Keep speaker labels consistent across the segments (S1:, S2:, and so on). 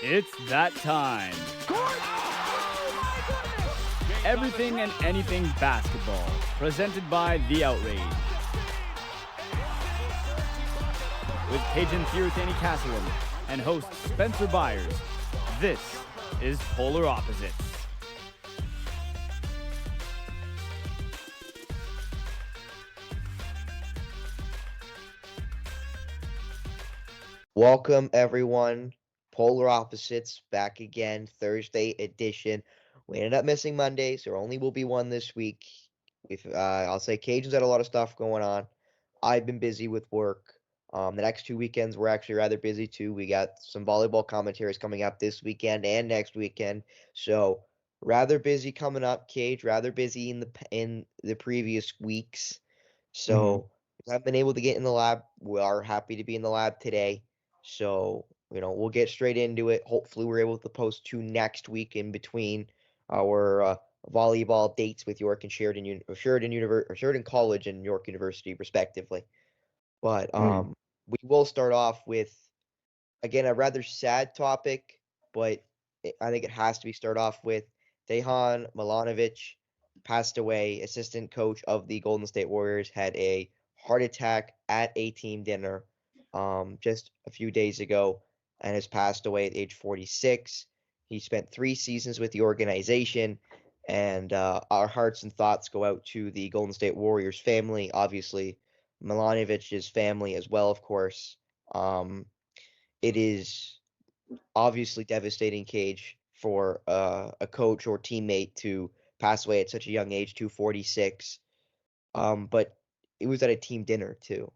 S1: It's that time. Everything and anything basketball, presented by The Outrage. With Kajan Castleman and host Spencer Byers, this is Polar Opposites.
S2: Welcome everyone. Polar Opposites back again, Thursday edition. We ended up missing Monday, so only will be one this week. I'll say Cajuns had a lot of stuff going on. I've been busy with work. The next 2 weekends were actually rather busy too. We got some volleyball commentaries coming up this weekend and next weekend. So rather busy coming up, Cage. Rather busy in the previous weeks. So I've been able to get in the lab. We are happy to be in the lab today. So, we'll get straight into it. Hopefully, we're able to post two next week in between our volleyball dates with York and Sheridan College and York University, respectively. But we will start off with, again, a rather sad topic, but I think it has to be start off with Dejan Milanovic passed away. Assistant coach of the Golden State Warriors had a heart attack at a team dinner just a few days ago and has passed away at age 46. He spent 3 seasons with the organization, and our hearts and thoughts go out to the Golden State Warriors family, obviously Milanovic's family as well, of course. It is obviously devastating, Cage, for a coach or teammate to pass away at such a young age, 246. But it was at a team dinner too.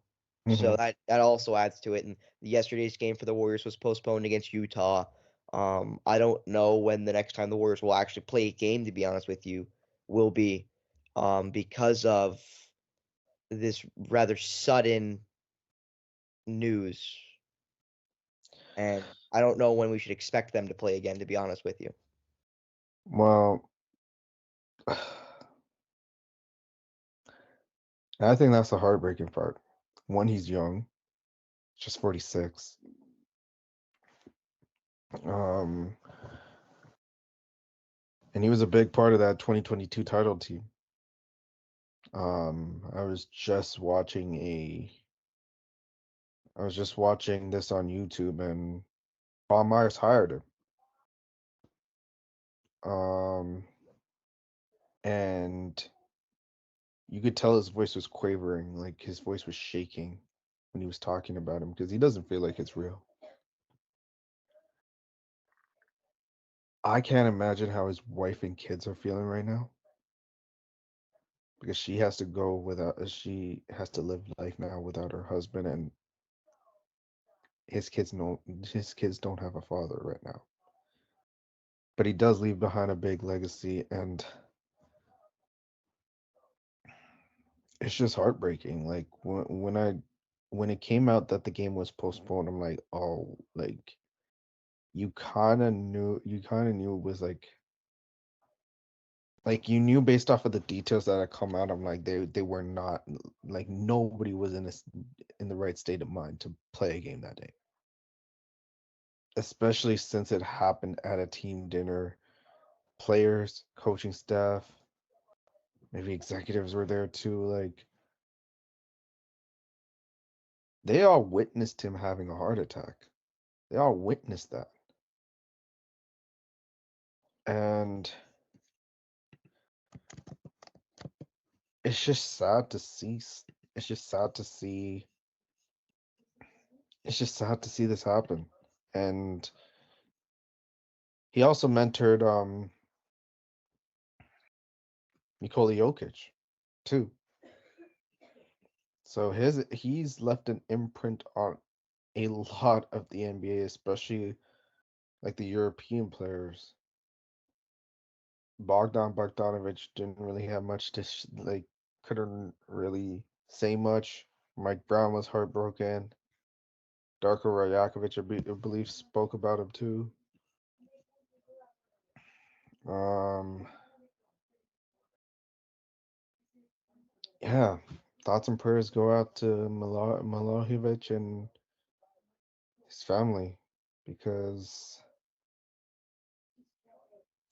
S2: So that also adds to it. And yesterday's game for the Warriors was postponed against Utah. I don't know when the next time the Warriors will actually play a game, to be honest with you, will be because of this rather sudden news. And I don't know when we should expect them to play again, to be honest with you.
S3: Well, I think that's the heartbreaking part. One, he's young, just 46. And he was a big part of that 2022 title team. I was just watching this on YouTube, and Bob Myers hired him. And you could tell his voice was quavering, like his voice was shaking when he was talking about him because he doesn't feel like it's real. I can't imagine how his wife and kids are feeling right now because she has to live life now without her husband, and his kids don't have a father right now. But he does leave behind a big legacy, and it's just heartbreaking. Like when it came out that the game was postponed, I'm like, oh, like you kind of knew it was like you knew based off of the details that had come out. I'm like, they were not, like, nobody was in the right state of mind to play a game that day, especially since it happened at a team dinner. Players, coaching staff, maybe executives were there too. Like, they all witnessed him having a heart attack. They all witnessed that. And it's just sad to see. It's just sad to see. It's just sad to see this happen. And he also mentored Nikola Jokic too. So he's left an imprint on a lot of the NBA, especially like the European players. Bogdanovich didn't really have much to couldn't really say much. Mike Brown was heartbroken. Darko Rajakovic, I believe, spoke about him too. Um, yeah, thoughts and prayers go out to Milojevic and his family because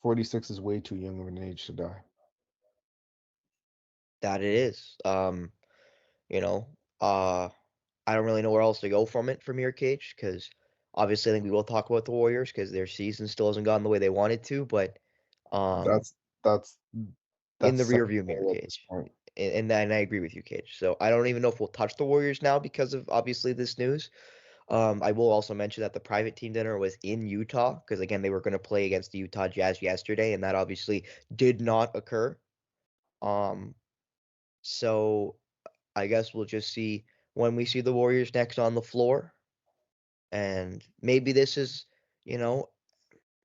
S3: 46 is way too young of an age to die.
S2: That it is. You know, I don't really know where else to go from here, Cage, because obviously I think we will talk about the Warriors because their season still hasn't gone the way they wanted to, but
S3: That's that's
S2: in
S3: that's
S2: the rearview mirror,
S3: secondary at this
S2: Cage.
S3: point.
S2: And I agree with you, Cage. So I don't even know if we'll touch the Warriors now because of obviously this news. I will also mention that the private team dinner was in Utah because again they were going to play against the Utah Jazz yesterday, and that obviously did not occur. So I guess we'll just see when we see the Warriors next on the floor, and maybe this is, you know,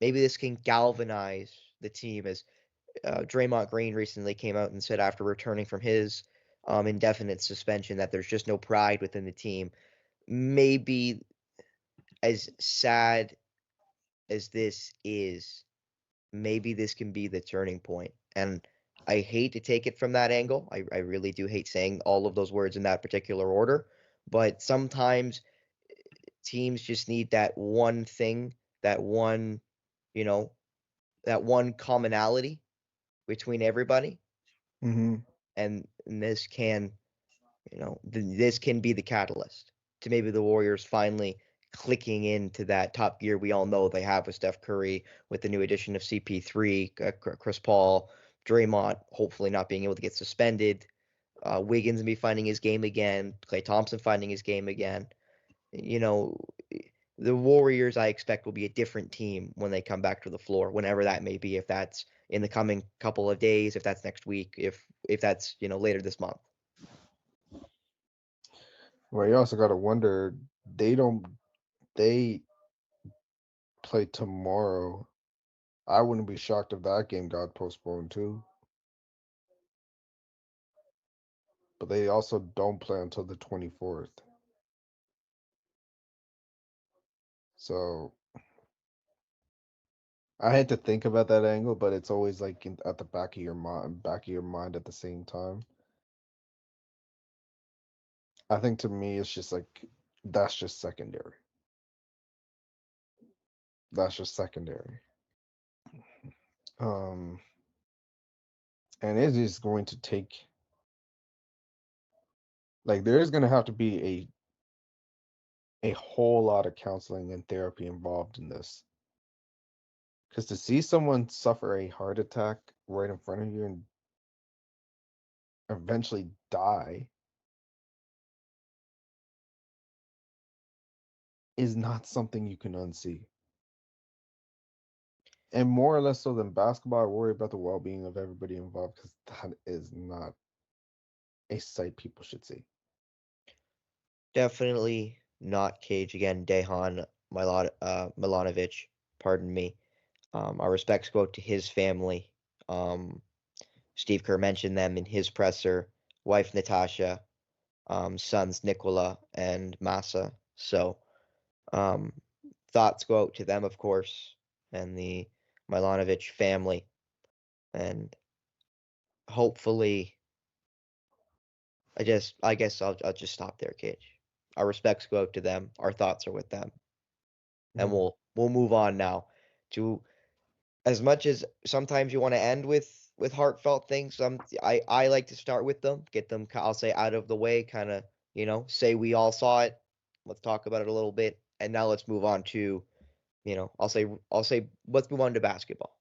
S2: maybe this can galvanize the team as Draymond Green recently came out and said after returning from his indefinite suspension that there's just no pride within the team. Maybe as sad as this is, maybe this can be the turning point. And I hate to take it from that angle. I really do hate saying all of those words in that particular order. But sometimes teams just need that one thing, that one, you know, that one commonality between everybody.
S3: Mm-hmm.
S2: And this can, this can be the catalyst to maybe the Warriors finally clicking into that top gear we all know they have with Steph Curry, with the new addition of CP3, Chris Paul, Draymond, hopefully not being able to get suspended, Wiggins be finding his game again, Klay Thompson finding his game again. You know, the Warriors I expect will be a different team when they come back to the floor, whenever that may be, if that's in the coming couple of days, if that's next week, if that's, later this month.
S3: Well, you also got to wonder they play tomorrow. I wouldn't be shocked if that game got postponed too. But they also don't play until the 24th. So I had to think about that angle, but it's always like at the back of your mind at the same time. I think to me it's just like that's just secondary. That's just secondary. Um and it is going to take, like, there is going to have to be a whole lot of counseling and therapy involved in this. Because to see someone suffer a heart attack right in front of you and eventually die is not something you can unsee. And more or less so than basketball, I worry about the well-being of everybody involved because that is not a sight people should see.
S2: Definitely not Cage again. Dejan Milanovic, pardon me. Our respects go out to his family. Steve Kerr mentioned them in his presser. Wife Natasha, sons Nikola and Masa. So, thoughts go out to them, of course, and the Milanovic family. And hopefully, I guess I'll just stop there, Cage. Our respects go out to them. Our thoughts are with them. And
S3: Mhm.
S2: we'll move on now to, as much as sometimes you want to end with heartfelt things. I like to start with them, get them, I'll say, out of the way, kind of, say we all saw it. Let's talk about it a little bit, and now let's move on to, I'll say let's move on to basketball.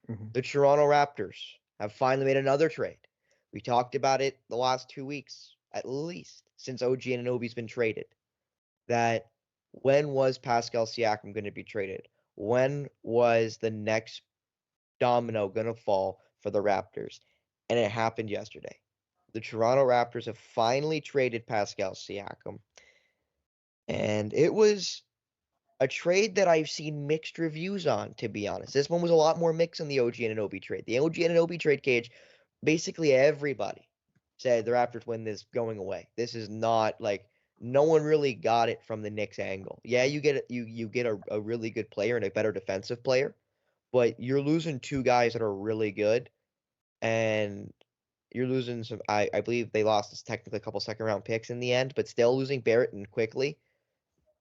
S3: Mhm.
S2: The Toronto Raptors have finally made another trade. We talked about it the last 2 weeks, at least, since OG Anunoby's been traded. That when was Pascal Siakam going to be traded? When was the next domino going to fall for the Raptors? And it happened yesterday. The Toronto Raptors have finally traded Pascal Siakam. And it was a trade that I've seen mixed reviews on, to be honest. This one was a lot more mixed than the OG Anunoby trade. The OG Anunoby trade, Cage, basically everybody said the Raptors win this going away. This is not like, no one really got it from the Knicks angle. Yeah, you get a really good player and a better defensive player, but you're losing two guys that are really good, and you're losing some. I believe they lost technically a couple second round picks in the end, but still losing Barrett and Quickly,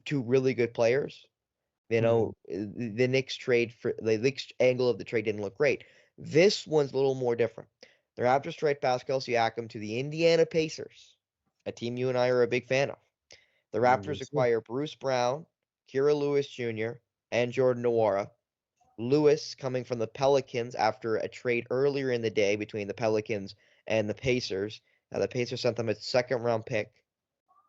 S2: two really good players. The Knicks trade for the Knicks angle of the trade didn't look great. This one's a little more different. The Raptors trade Pascal Siakam to the Indiana Pacers, a team you and I are a big fan of. The Raptors
S3: Yes, sir.
S2: acquire Bruce Brown, Kira Lewis Jr., and Jordan Nwora. Lewis coming from the Pelicans after a trade earlier in the day between the Pelicans and the Pacers. Now, the Pacers sent them a second-round pick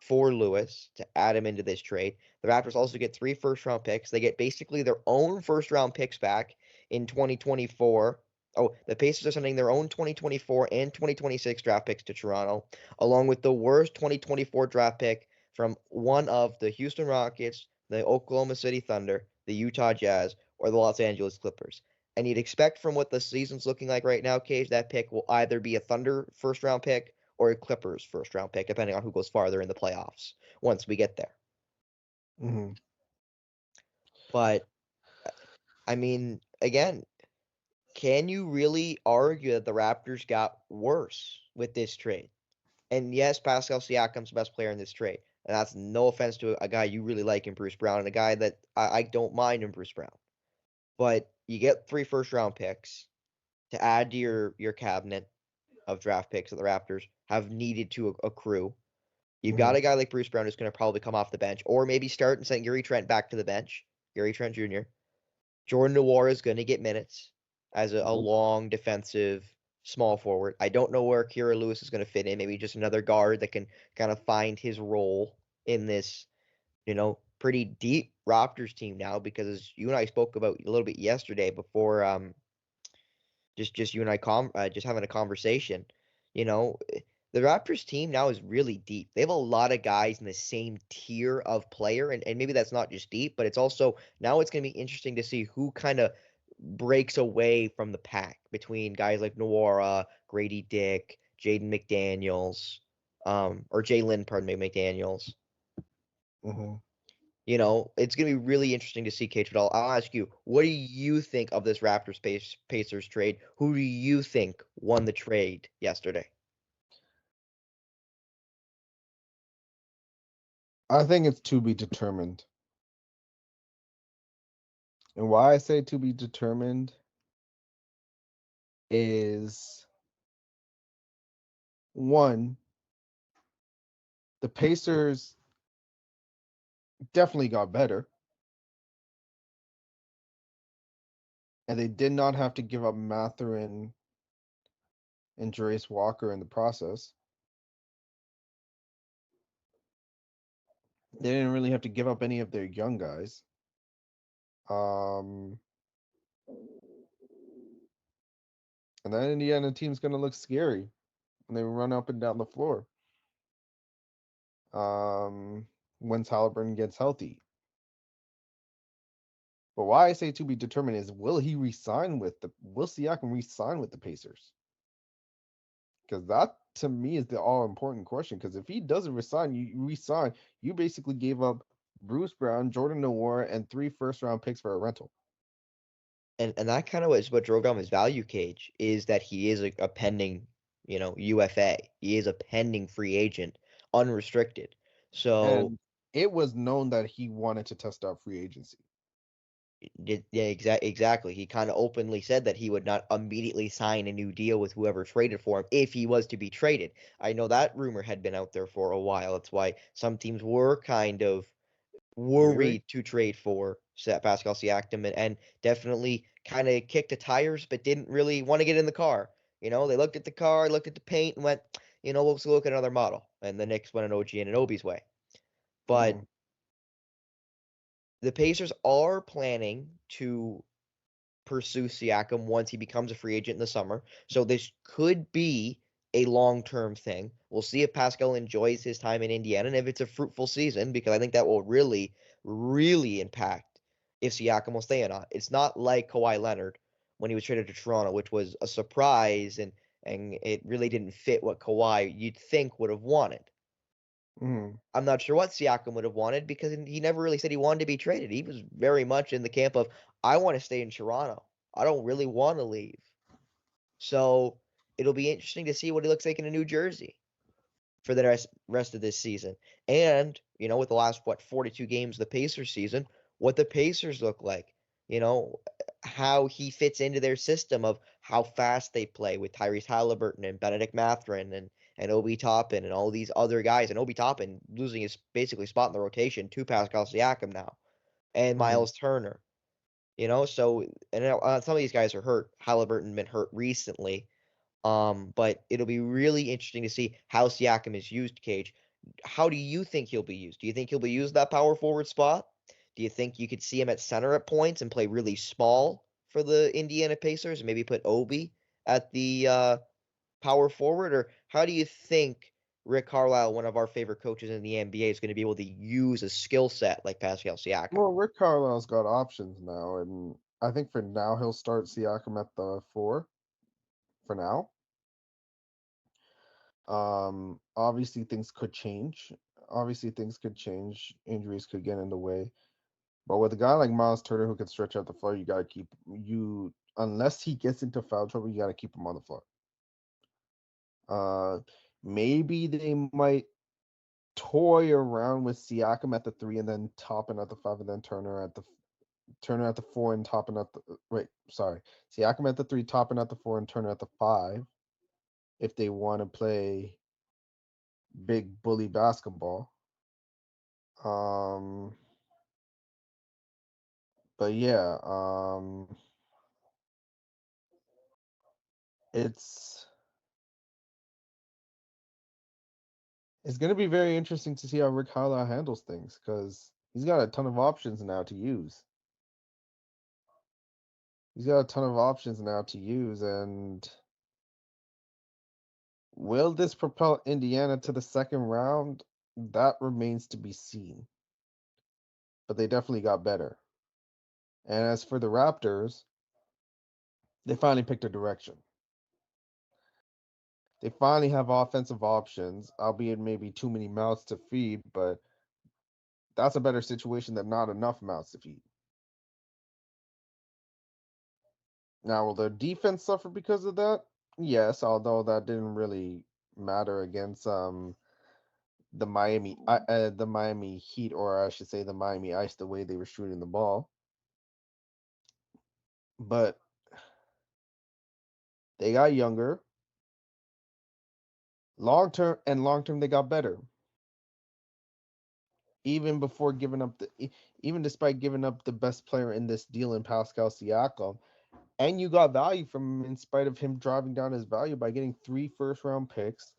S2: for Lewis to add him into this trade. The Raptors also get 3 first-round picks. They get basically their own first-round picks back in 2024. Oh, the Pacers are sending their own 2024 and 2026 draft picks to Toronto, along with the worst 2024 draft pick from one of the Houston Rockets, the Oklahoma City Thunder, the Utah Jazz, or the Los Angeles Clippers. And you'd expect from what the season's looking like right now, Cage, that pick will either be a Thunder first-round pick or a Clippers first-round pick, depending on who goes farther in the playoffs once we get there.
S3: Mhm.
S2: But, I mean, again, can you really argue that the Raptors got worse with this trade? And yes, Pascal Siakam's the best player in this trade. And that's no offense to a guy you really like in Bruce Brown, and a guy that I don't mind in Bruce Brown. But you get 3 first-round picks to add to your cabinet of draft picks that the Raptors have needed to accrue. You've got a guy like Bruce Brown who's going to probably come off the bench, or maybe start and send Gary Trent back to the bench. Gary Trent Jr. Jordan Nwora is going to get minutes as a long defensive small forward. I don't know where Kira Lewis is going to fit in. Maybe just another guard that can kind of find his role in this, pretty deep Raptors team now, because as you and I spoke about a little bit yesterday before just you and I just having a conversation, the Raptors team now is really deep. They have a lot of guys in the same tier of player, and maybe that's not just deep, but it's also now it's going to be interesting to see who kind of breaks away from the pack between guys like Nwora, Grady Dick, Jaden McDaniels, or Jalen, pardon me, McDaniels. It's going to be really interesting to see, Cage. But I'll ask you, what do you think of this Raptors Pacers trade? Who do you think won the trade yesterday?
S3: I think it's to be determined. And why I say to be determined is, one, the Pacers definitely got better. And they did not have to give up Mathurin and Jarace Walker in the process. They didn't really have to give up any of their young guys. And that Indiana team's going to look scary when they run up and down the floor. Once Halliburton gets healthy. But why I say to be determined is, will Siakam re-sign with the Pacers? Because that, to me, is the all-important question. Because if he doesn't resign, you basically gave up Bruce Brown, Jordan Nwora, and 3 first-round picks for a rental.
S2: And that kind of is what drove down his value, Cage, is that he is a pending, UFA. He is a pending free agent, unrestricted. So
S3: And it was known that he wanted to test out free agency.
S2: yeah, exactly. He kind of openly said that he would not immediately sign a new deal with whoever traded for him if he was to be traded. I know that rumor had been out there for a while. That's why some teams were kind of worried to trade for Pascal Siakam, and definitely kind of kicked the tires, but didn't really want to get in the car. They looked at the car, looked at the paint, and went, let's look at another model. And the Knicks went an OG and an Obi's way. But the Pacers are planning to pursue Siakam once he becomes a free agent in the summer. So this could be a long-term thing. We'll see if Pascal enjoys his time in Indiana and if it's a fruitful season, because I think that will really, really impact if Siakam will stay or not. It's not like Kawhi Leonard when he was traded to Toronto, which was a surprise, and it really didn't fit what Kawhi you'd think would have wanted. I'm not sure what Siakam would have wanted, because he never really said he wanted to be traded. He was very much in the camp of, I want to stay in Toronto. I don't really want to leave. So it'll be interesting to see what he looks like in a New Jersey for the rest of this season. And, with the last, 42 games of the Pacers season, what the Pacers look like, how he fits into their system of how fast they play with Tyrese Halliburton and Benedict Mathurin and Obi Toppin and all these other guys. And Obi Toppin losing his basically spot in the rotation to Pascal Siakam now and Miles Turner. So and some of these guys are hurt. Halliburton been hurt recently. But it'll be really interesting to see how Siakam is used, Cage. How do you think he'll be used? Do you think he'll be used that power forward spot? Do you think you could see him at center at points and play really small for the Indiana Pacers and maybe put Obi at the power forward? Or how do you think Rick Carlisle, one of our favorite coaches in the NBA, is going to be able to use a skill set like Pascal Siakam?
S3: Well, Rick Carlisle's got options now, and I think for now he'll start Siakam at the 4 for now. Obviously things could change. Injuries could get in the way. But with a guy like Miles Turner who can stretch out the floor, you gotta keep unless he gets into foul trouble, you gotta keep him on the floor. Maybe they might toy around with Siakam at the 3 and then Toppin at the 5 and then Turner at the 4 and Toppin at the Siakam at the 3, Toppin at the 4 and Turner at the 5 if they want to play big bully basketball. But yeah, it's going to be very interesting to see how Rick Carlisle handles things because he's got a ton of options now to use. And will this propel Indiana to the second round? That remains to be seen. But they definitely got better. And as for the Raptors, they finally picked a direction. They finally have offensive options, albeit maybe too many mouths to feed, but that's a better situation than not enough mouths to feed. Now, will their defense suffer because of that? Yes, although that didn't really matter against the Miami Heat, or I should say the Miami Ice, the way they were shooting the ball. But they got younger. Long term they got better. Even despite giving up the best player in this deal in Pascal Siakam, and you got value from him in spite of him driving down his value by getting 3 first-round picks.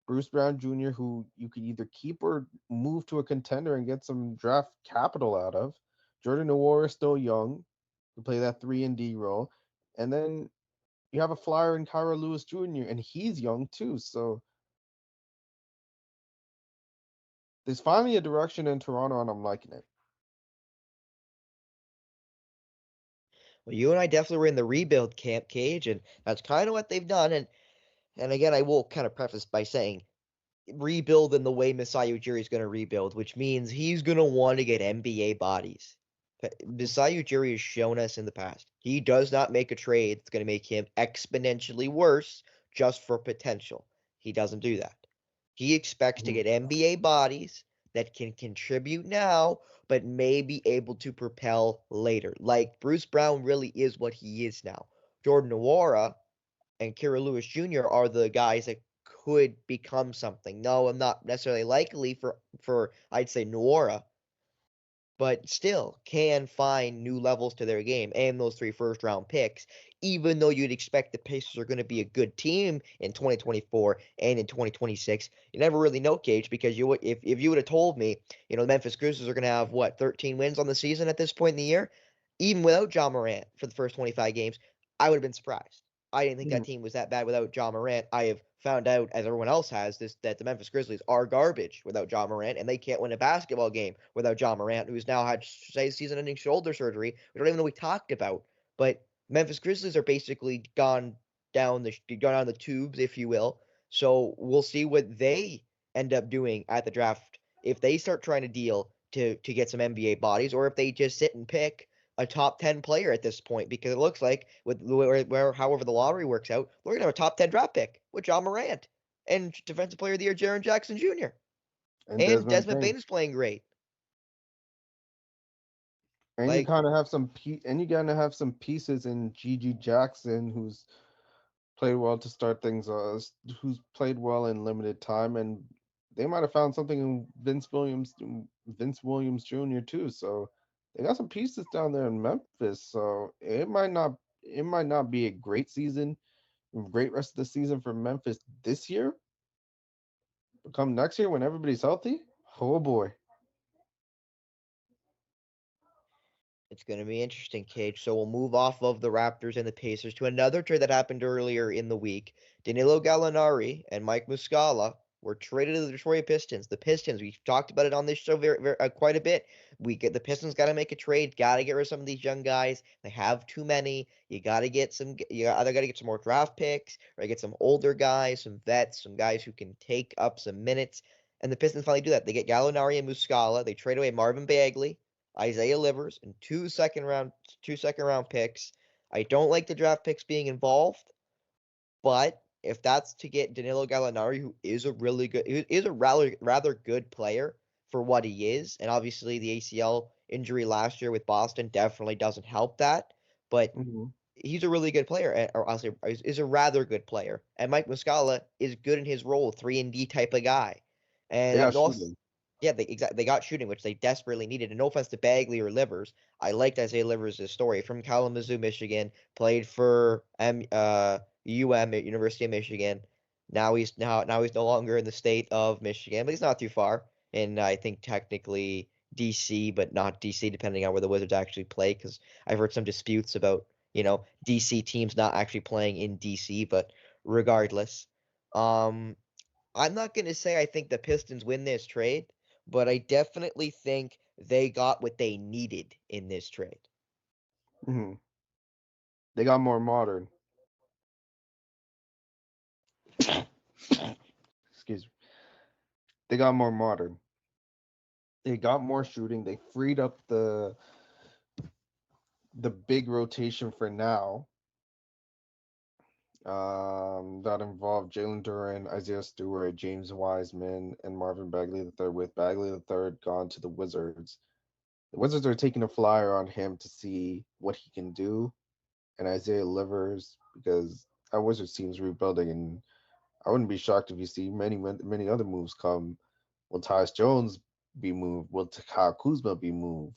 S3: Bruce Brown Jr., who you could either keep or move to a contender and get some draft capital out of. Jordan Nwora is still young to play that 3 and D role. And then you have a flyer in Kira Lewis Jr., and he's young too. So there's finally a direction in Toronto, and I'm liking it.
S2: Well, you and I definitely were in the rebuild camp, Cage, and that's kind of what they've done. And again, I will kind of preface by saying rebuild in the way Masai Ujiri is going to rebuild, which means he's going to want to get NBA bodies. Masai Ujiri has shown us in the past he does not make a trade that's going to make him exponentially worse just for potential. He doesn't do that. He expects to get NBA bodies that can contribute now, but may be able to propel later. Like Bruce Brown really is what he is now. Jordan Nwora and Kira Lewis Jr. are the guys that could become something. No, I'm not necessarily likely for I'd say Nwora, but still can find new levels to their game and those 3 first-round picks, even though you'd expect the Pacers are going to be a good team in 2024 and in 2026. You never really know, Cage, because if you would have told me, the Memphis Grizzlies are going to have, 13 wins on the season at this point in the year, even without Ja Morant for the first 25 games, I would have been surprised. I didn't think that team was that bad without Ja Morant. I have found out, as everyone else has, that the Memphis Grizzlies are garbage without Ja Morant, and they can't win a basketball game without Ja Morant, who's now had season-ending shoulder surgery. We don't even know we talked about. But Memphis Grizzlies are basically gone down the tubes, if you will. So we'll see what they end up doing at the draft if they start trying to deal to get some NBA bodies, or if they just sit and pick a top 10 player at this point, because it looks like with however the lottery works out, we're gonna have a top 10 draft pick with Ja Morant and Defensive Player of the Year Jaren Jackson Jr. And Desmond Bane is playing great.
S3: And you
S2: Like,
S3: kind of have some pieces in Gigi Jackson, who's played well to start things, who's played well in limited time, and they might have found something in Vince Williams Jr. too. So they got some pieces down there in Memphis. So it might not be a great season, great rest of the season for Memphis this year. But come next year when everybody's healthy, oh boy.
S2: it's going to be interesting, Cage. So we'll move off of the Raptors and the Pacers to another trade that happened earlier in the week. Danilo Gallinari and Mike Muscala were traded to the Detroit Pistons. The Pistons, we've talked about it on this show quite a bit. The Pistons got to make a trade, got to get rid of some of these young guys. They have too many. You got to get some. You either got to get some more draft picks or get some older guys, some vets, some guys who can take up some minutes. And the Pistons finally do that. They get Gallinari and Muscala. They trade away Marvin Bagley, Isaiah Livers, and two second round picks. I don't like the draft picks being involved, but if that's to get Danilo Gallinari, who is a rather good player for what he is, and obviously the ACL injury last year with Boston definitely doesn't help that, but
S3: Hmm.
S2: he's a really good player, or I'll say is a rather good player. And Mike Muscala is good in his role, 3-and-D type of guy.
S3: They
S2: And
S3: got
S2: no,
S3: shooting.
S2: yeah, they got shooting, which they desperately needed. And no offense to Bagley or Livers, I liked Isaiah Livers' story from Kalamazoo, Michigan. Played for at University of Michigan. Now he's no longer in the state of Michigan, but he's not too far. And I think technically DC, but not DC, depending on where the Wizards actually play, because I've heard some disputes about DC teams not actually playing in DC, but regardless. Um, I'm not going to say I think the Pistons win this trade, but I definitely think they got what they needed in this trade.
S3: Hmm. They got more modern. Excuse me. They got more modern. They got more shooting. They freed up the big rotation for now. That involved Jalen Duren, Isaiah Stewart, James Wiseman, and Marvin Bagley the third. With Bagley the third gone to the Wizards, the Wizards are taking a flyer on him to see what he can do, and Isaiah Livers, because our Wizards team's rebuilding, and I wouldn't be shocked if you see many other moves come. Will Tyus Jones be moved? Will Kyle Kuzma be moved?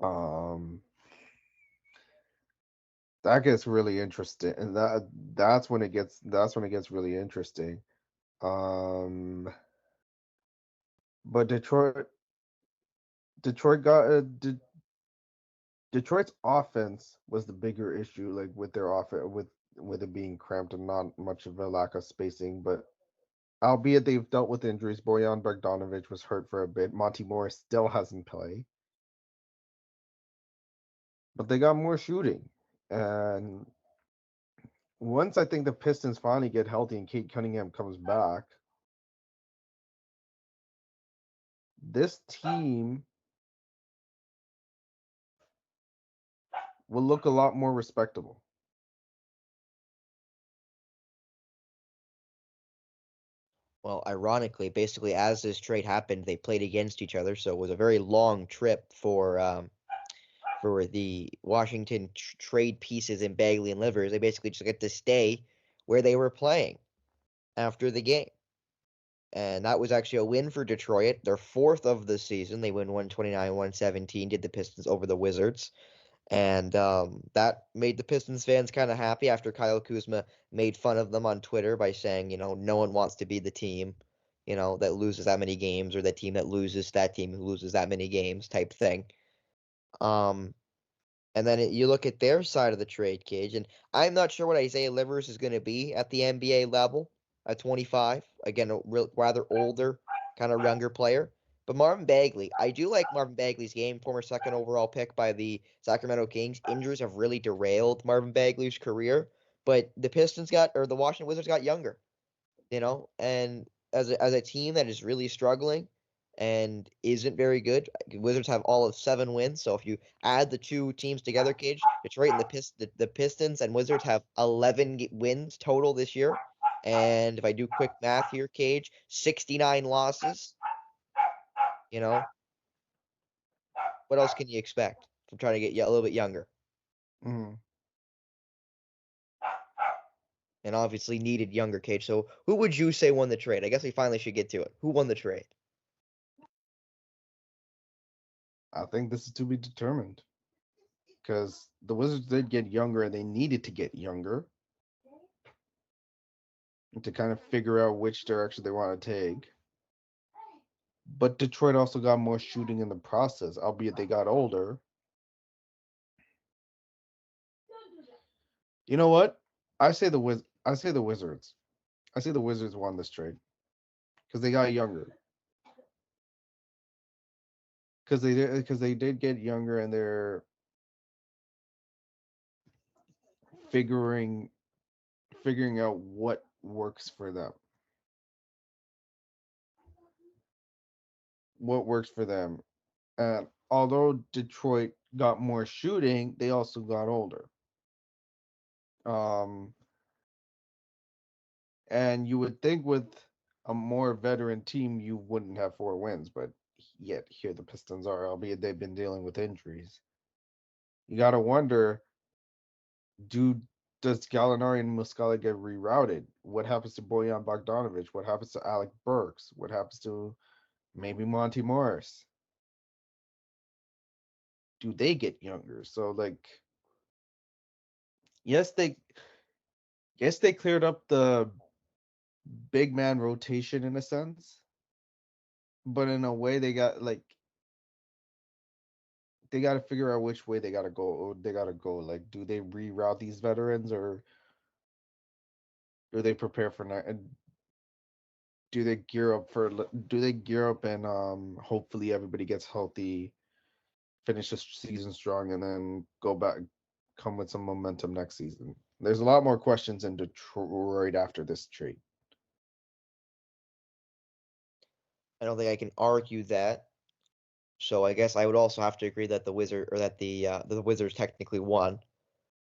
S3: Um, that gets really interesting, and that's when it gets really interesting. Um, but Detroit got Detroit's offense was the bigger issue, like with their offense, with it being cramped and not much of a lack of spacing. But albeit they've dealt with injuries, Bojan Bogdanovic was hurt for a bit. Monty Morris still hasn't played, but they got more shooting. And once I think the Pistons finally get healthy and Kate Cunningham comes back, this team will look a lot more respectable.
S2: Well, ironically, basically, as this trade happened, they played against each other, so it was a very long trip for the Washington trade pieces in Bagley and Livers. They basically just get to stay where they were playing after the game. And that was actually a win for Detroit, their fourth of the season. They win 129-117, did the Pistons over the Wizards. And that made the Pistons fans kind of happy after Kyle Kuzma made fun of them on Twitter by saying, no one wants to be the team, that loses that many games, or the team that loses that team who loses that many games type thing. Um, and then you look at their side of the trade, Cage, and I'm not sure what Isaiah Livers is going to be at the NBA level at 25. Again, a rather older, kind of younger player. But Marvin Bagley, I do like Marvin Bagley's game, former second overall pick by the Sacramento Kings. Injuries have really derailed Marvin Bagley's career, but the Washington Wizards got younger, and as a team that is really struggling and isn't very good, Wizards have all of 7 wins. So if you add the two teams together, Cage, Detroit and the Pistons and Wizards have 11 wins total this year. And if I do quick math here, Cage, 69 losses, you know, What else can you expect from trying to get a little bit younger?
S3: Mm-hmm.
S2: And obviously needed younger Cage. So who would you say won the trade? I guess we finally should get to it. Who won the trade?
S3: I think this is to be determined because the Wizards did get younger and they needed to get younger to kind of figure out which direction they want to take. But Detroit also got more shooting in the process, albeit they got older. You know what? I say the Wizards. I say the Wizards won this trade because they got younger. Because they did get younger and they're figuring out what works for them. What works for them. And although Detroit got more shooting, they also got older. And you would think with a more veteran team, you wouldn't have 4 wins, but yet here the Pistons are, albeit they've been dealing with injuries. You got to wonder, does Gallinari and Muscala get rerouted? What happens to Bojan Bogdanovic? What happens to Alec Burks? What happens to maybe Monty Morris? Do they get younger? So like, yes, they cleared up the big man rotation in a sense, but in a way they got to figure out which way they got to go. They got to go. Like, do they reroute these veterans or do they prepare for and do they gear up for? Do they gear up and hopefully everybody gets healthy, finish the season strong, and then go back, come with some momentum next season? There's a lot more questions in Detroit after this trade.
S2: I don't think I can argue that. So I guess I would also have to agree that the Wizards technically won.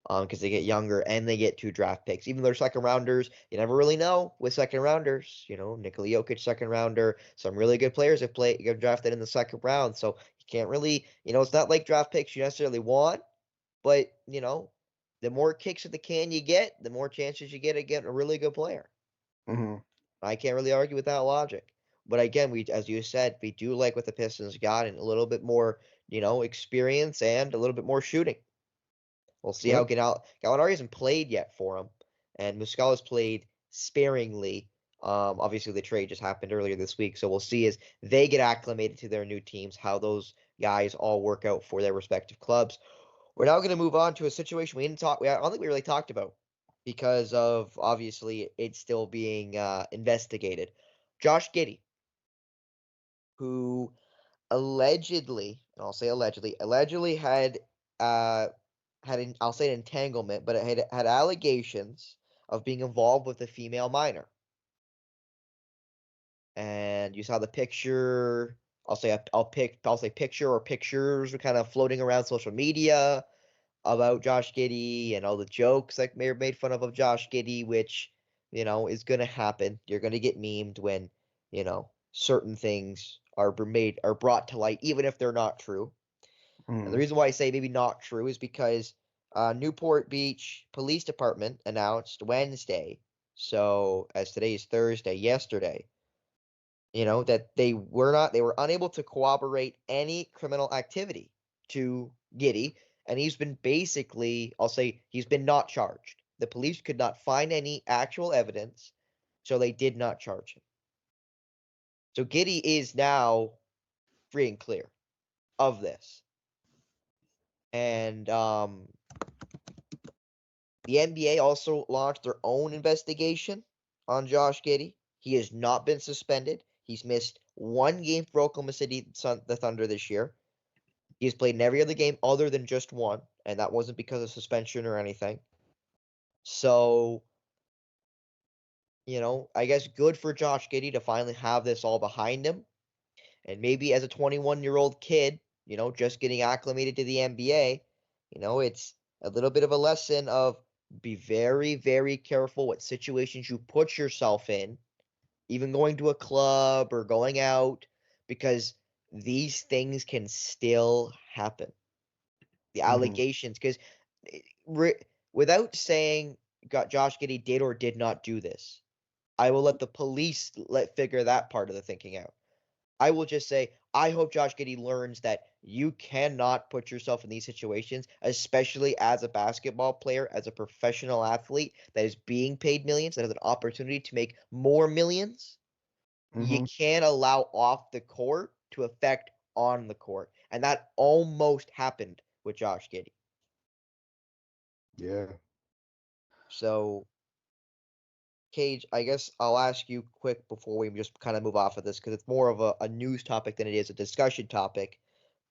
S2: Because they get younger and they get 2 draft picks. Even though they're second rounders, you never really know with second rounders. Nikola Jokic, second rounder. Some really good players get drafted in the second round. So you can't really, it's not like draft picks you necessarily want, but the more kicks at the can you get, the more chances you get of getting a really good player.
S3: Mm-hmm.
S2: I can't really argue with that logic. But again, as you said, we do like what the Pistons got and a little bit more, experience and a little bit more shooting. We'll see how
S3: Yep.
S2: Gallinari hasn't played yet for him, and Muscala's played sparingly. Obviously the trade just happened earlier this week, so we'll see as they get acclimated to their new teams how those guys all work out for their respective clubs. We're now going to move on to a situation I don't think we really talked about because of obviously it's still being investigated. Josh Giddey, who allegedly, and I'll say allegedly I'll say an entanglement, but it had allegations of being involved with a female minor. And you saw the picture. I'll say picture or pictures were kind of floating around social media about Josh Giddey and all the jokes that made fun of Josh Giddey, which is gonna happen. You're gonna get memed when certain things are brought to light, even if they're not true. And the reason why I say maybe not true is because Newport Beach Police Department announced Wednesday, so as today is Thursday, yesterday, that they were unable to corroborate any criminal activity to Giddey, and he's been basically, I'll say, he's been not charged. The police could not find any actual evidence, so they did not charge him. So Giddey is now free and clear of this. And the NBA also launched their own investigation on Josh Giddey. He has not been suspended. He's missed 1 game for Oklahoma City the Thunder this year. He's played in every other game other than just one, and that wasn't because of suspension or anything. So, I guess good for Josh Giddey to finally have this all behind him. And maybe as a 21-year-old kid, just getting acclimated to the NBA, it's a little bit of a lesson of be very, very careful what situations you put yourself in, even going to a club or going out, because these things can still happen. The allegations, because without saying Josh Giddey did or did not do this, I will let the police figure that part of the thinking out. I will just say, I hope Josh Giddey learns that you cannot put yourself in these situations, especially as a basketball player, as a professional athlete that is being paid millions, that has an opportunity to make more millions. You can't allow off the court to affect on the court. And that almost happened with Josh Giddey.
S3: Yeah.
S2: So, Cage, I guess I'll ask you quick before we just kind of move off of this, because it's more of a news topic than it is a discussion topic.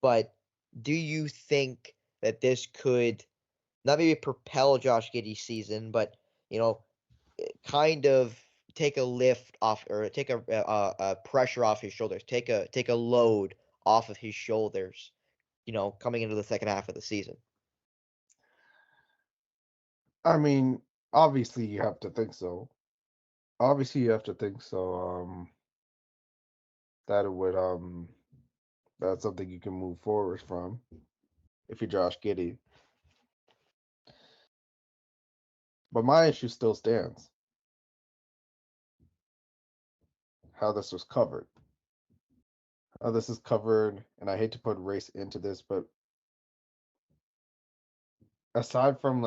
S2: But do you think that this could not maybe propel Josh Giddey's season, but, kind of take a lift off, or take a pressure off his shoulders, take a load off of his shoulders, coming into the second half of the season?
S3: I mean, obviously you have to think so. That it would that's something you can move forward from if you're Josh Giddey. But my issue still stands. How this was covered. How this is covered, and I hate to put race into this, but aside from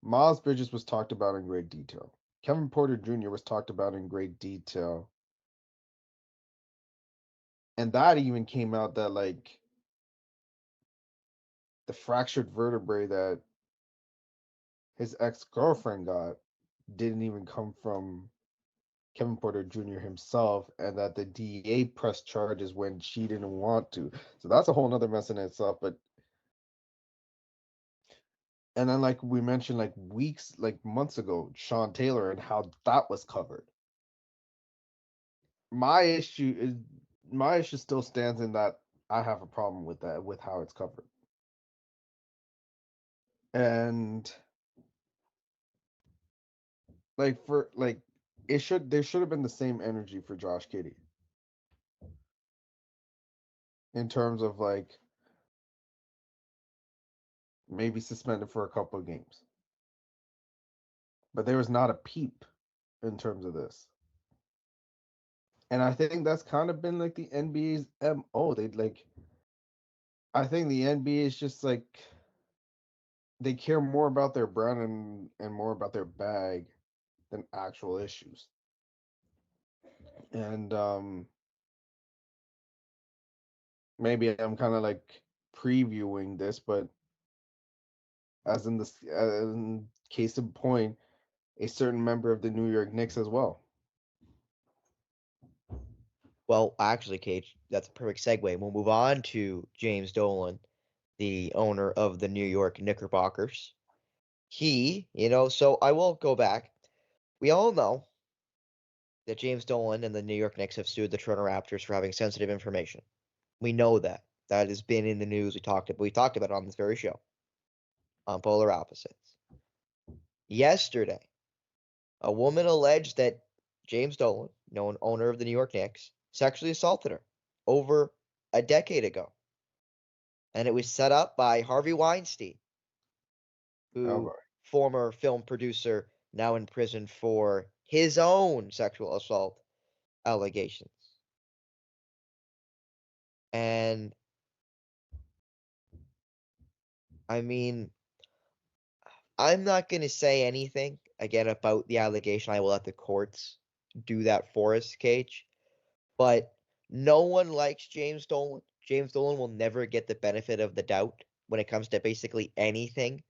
S3: Miles Bridges was talked about in great detail. Kevin Porter Jr. was talked about in great detail. And that even came out that the fractured vertebrae that his ex-girlfriend got didn't even come from Kevin Porter Jr. himself, and that the DA pressed charges when she didn't want to. So that's a whole nother mess in itself. And then we mentioned months ago, Sean Taylor and how that was covered. My issue still stands in that I have a problem with that, with how it's covered. And there should have been the same energy for Josh Giddey in terms of maybe suspended for a couple of games. But there was not a peep in terms of this. And I think that's kind of been the NBA's MO. I think the NBA is just they care more about their brand and more about their bag than actual issues. And maybe I'm kind of previewing this, but as in case in point, a certain member of the New York Knicks as well.
S2: Well, actually, Cage, that's a perfect segue. We'll move on to James Dolan, the owner of the New York Knickerbockers. So I will go back. We all know that James Dolan and the New York Knicks have sued the Toronto Raptors for having sensitive information. We know that. That has been in the news. We talked about it on this very show on Polar Opposites. Yesterday, a woman alleged that James Dolan, owner of the New York Knicks, sexually assaulted her over a decade ago. And it was set up by Harvey Weinstein, who, former film producer, now in prison for his own sexual assault allegations. And I mean, I'm not going to say anything again about the allegation. I will let the courts do that for us, Cage. But no one likes James Dolan. James Dolan will never get the benefit of the doubt when it comes to basically anything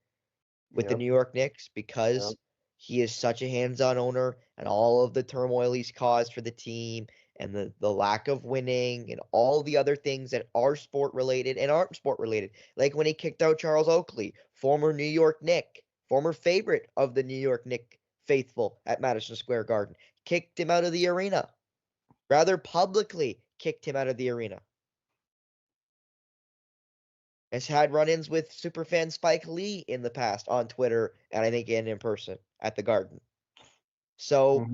S2: with the New York Knicks, because he is such a hands-on owner, and all of the turmoil he's caused for the team, and the lack of winning, and all the other things that are sport-related and aren't sport-related. Like when he kicked out Charles Oakley, former New York Knick, former favorite of the New York Knick faithful at Madison Square Garden, kicked him out of the arena. Rather publicly kicked him out of the arena. Has had run-ins with superfan Spike Lee in the past on Twitter, and I think in person at the Garden. So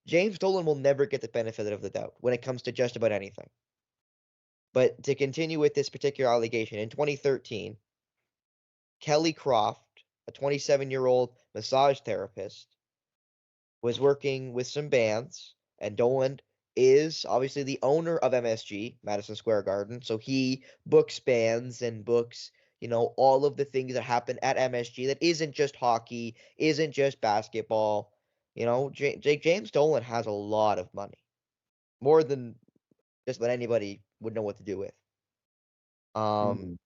S2: James Dolan will never get the benefit of the doubt when it comes to just about anything. But to continue with this particular allegation, in 2013, Kelly Croft, a 27-year-old massage therapist, was working with some bands, and Dolan is obviously the owner of MSG, Madison Square Garden, so he books bands and books, all of the things that happen at MSG that isn't just hockey, isn't just basketball. James Dolan has a lot of money, more than just about anybody would know what to do with.
S3: Mhm.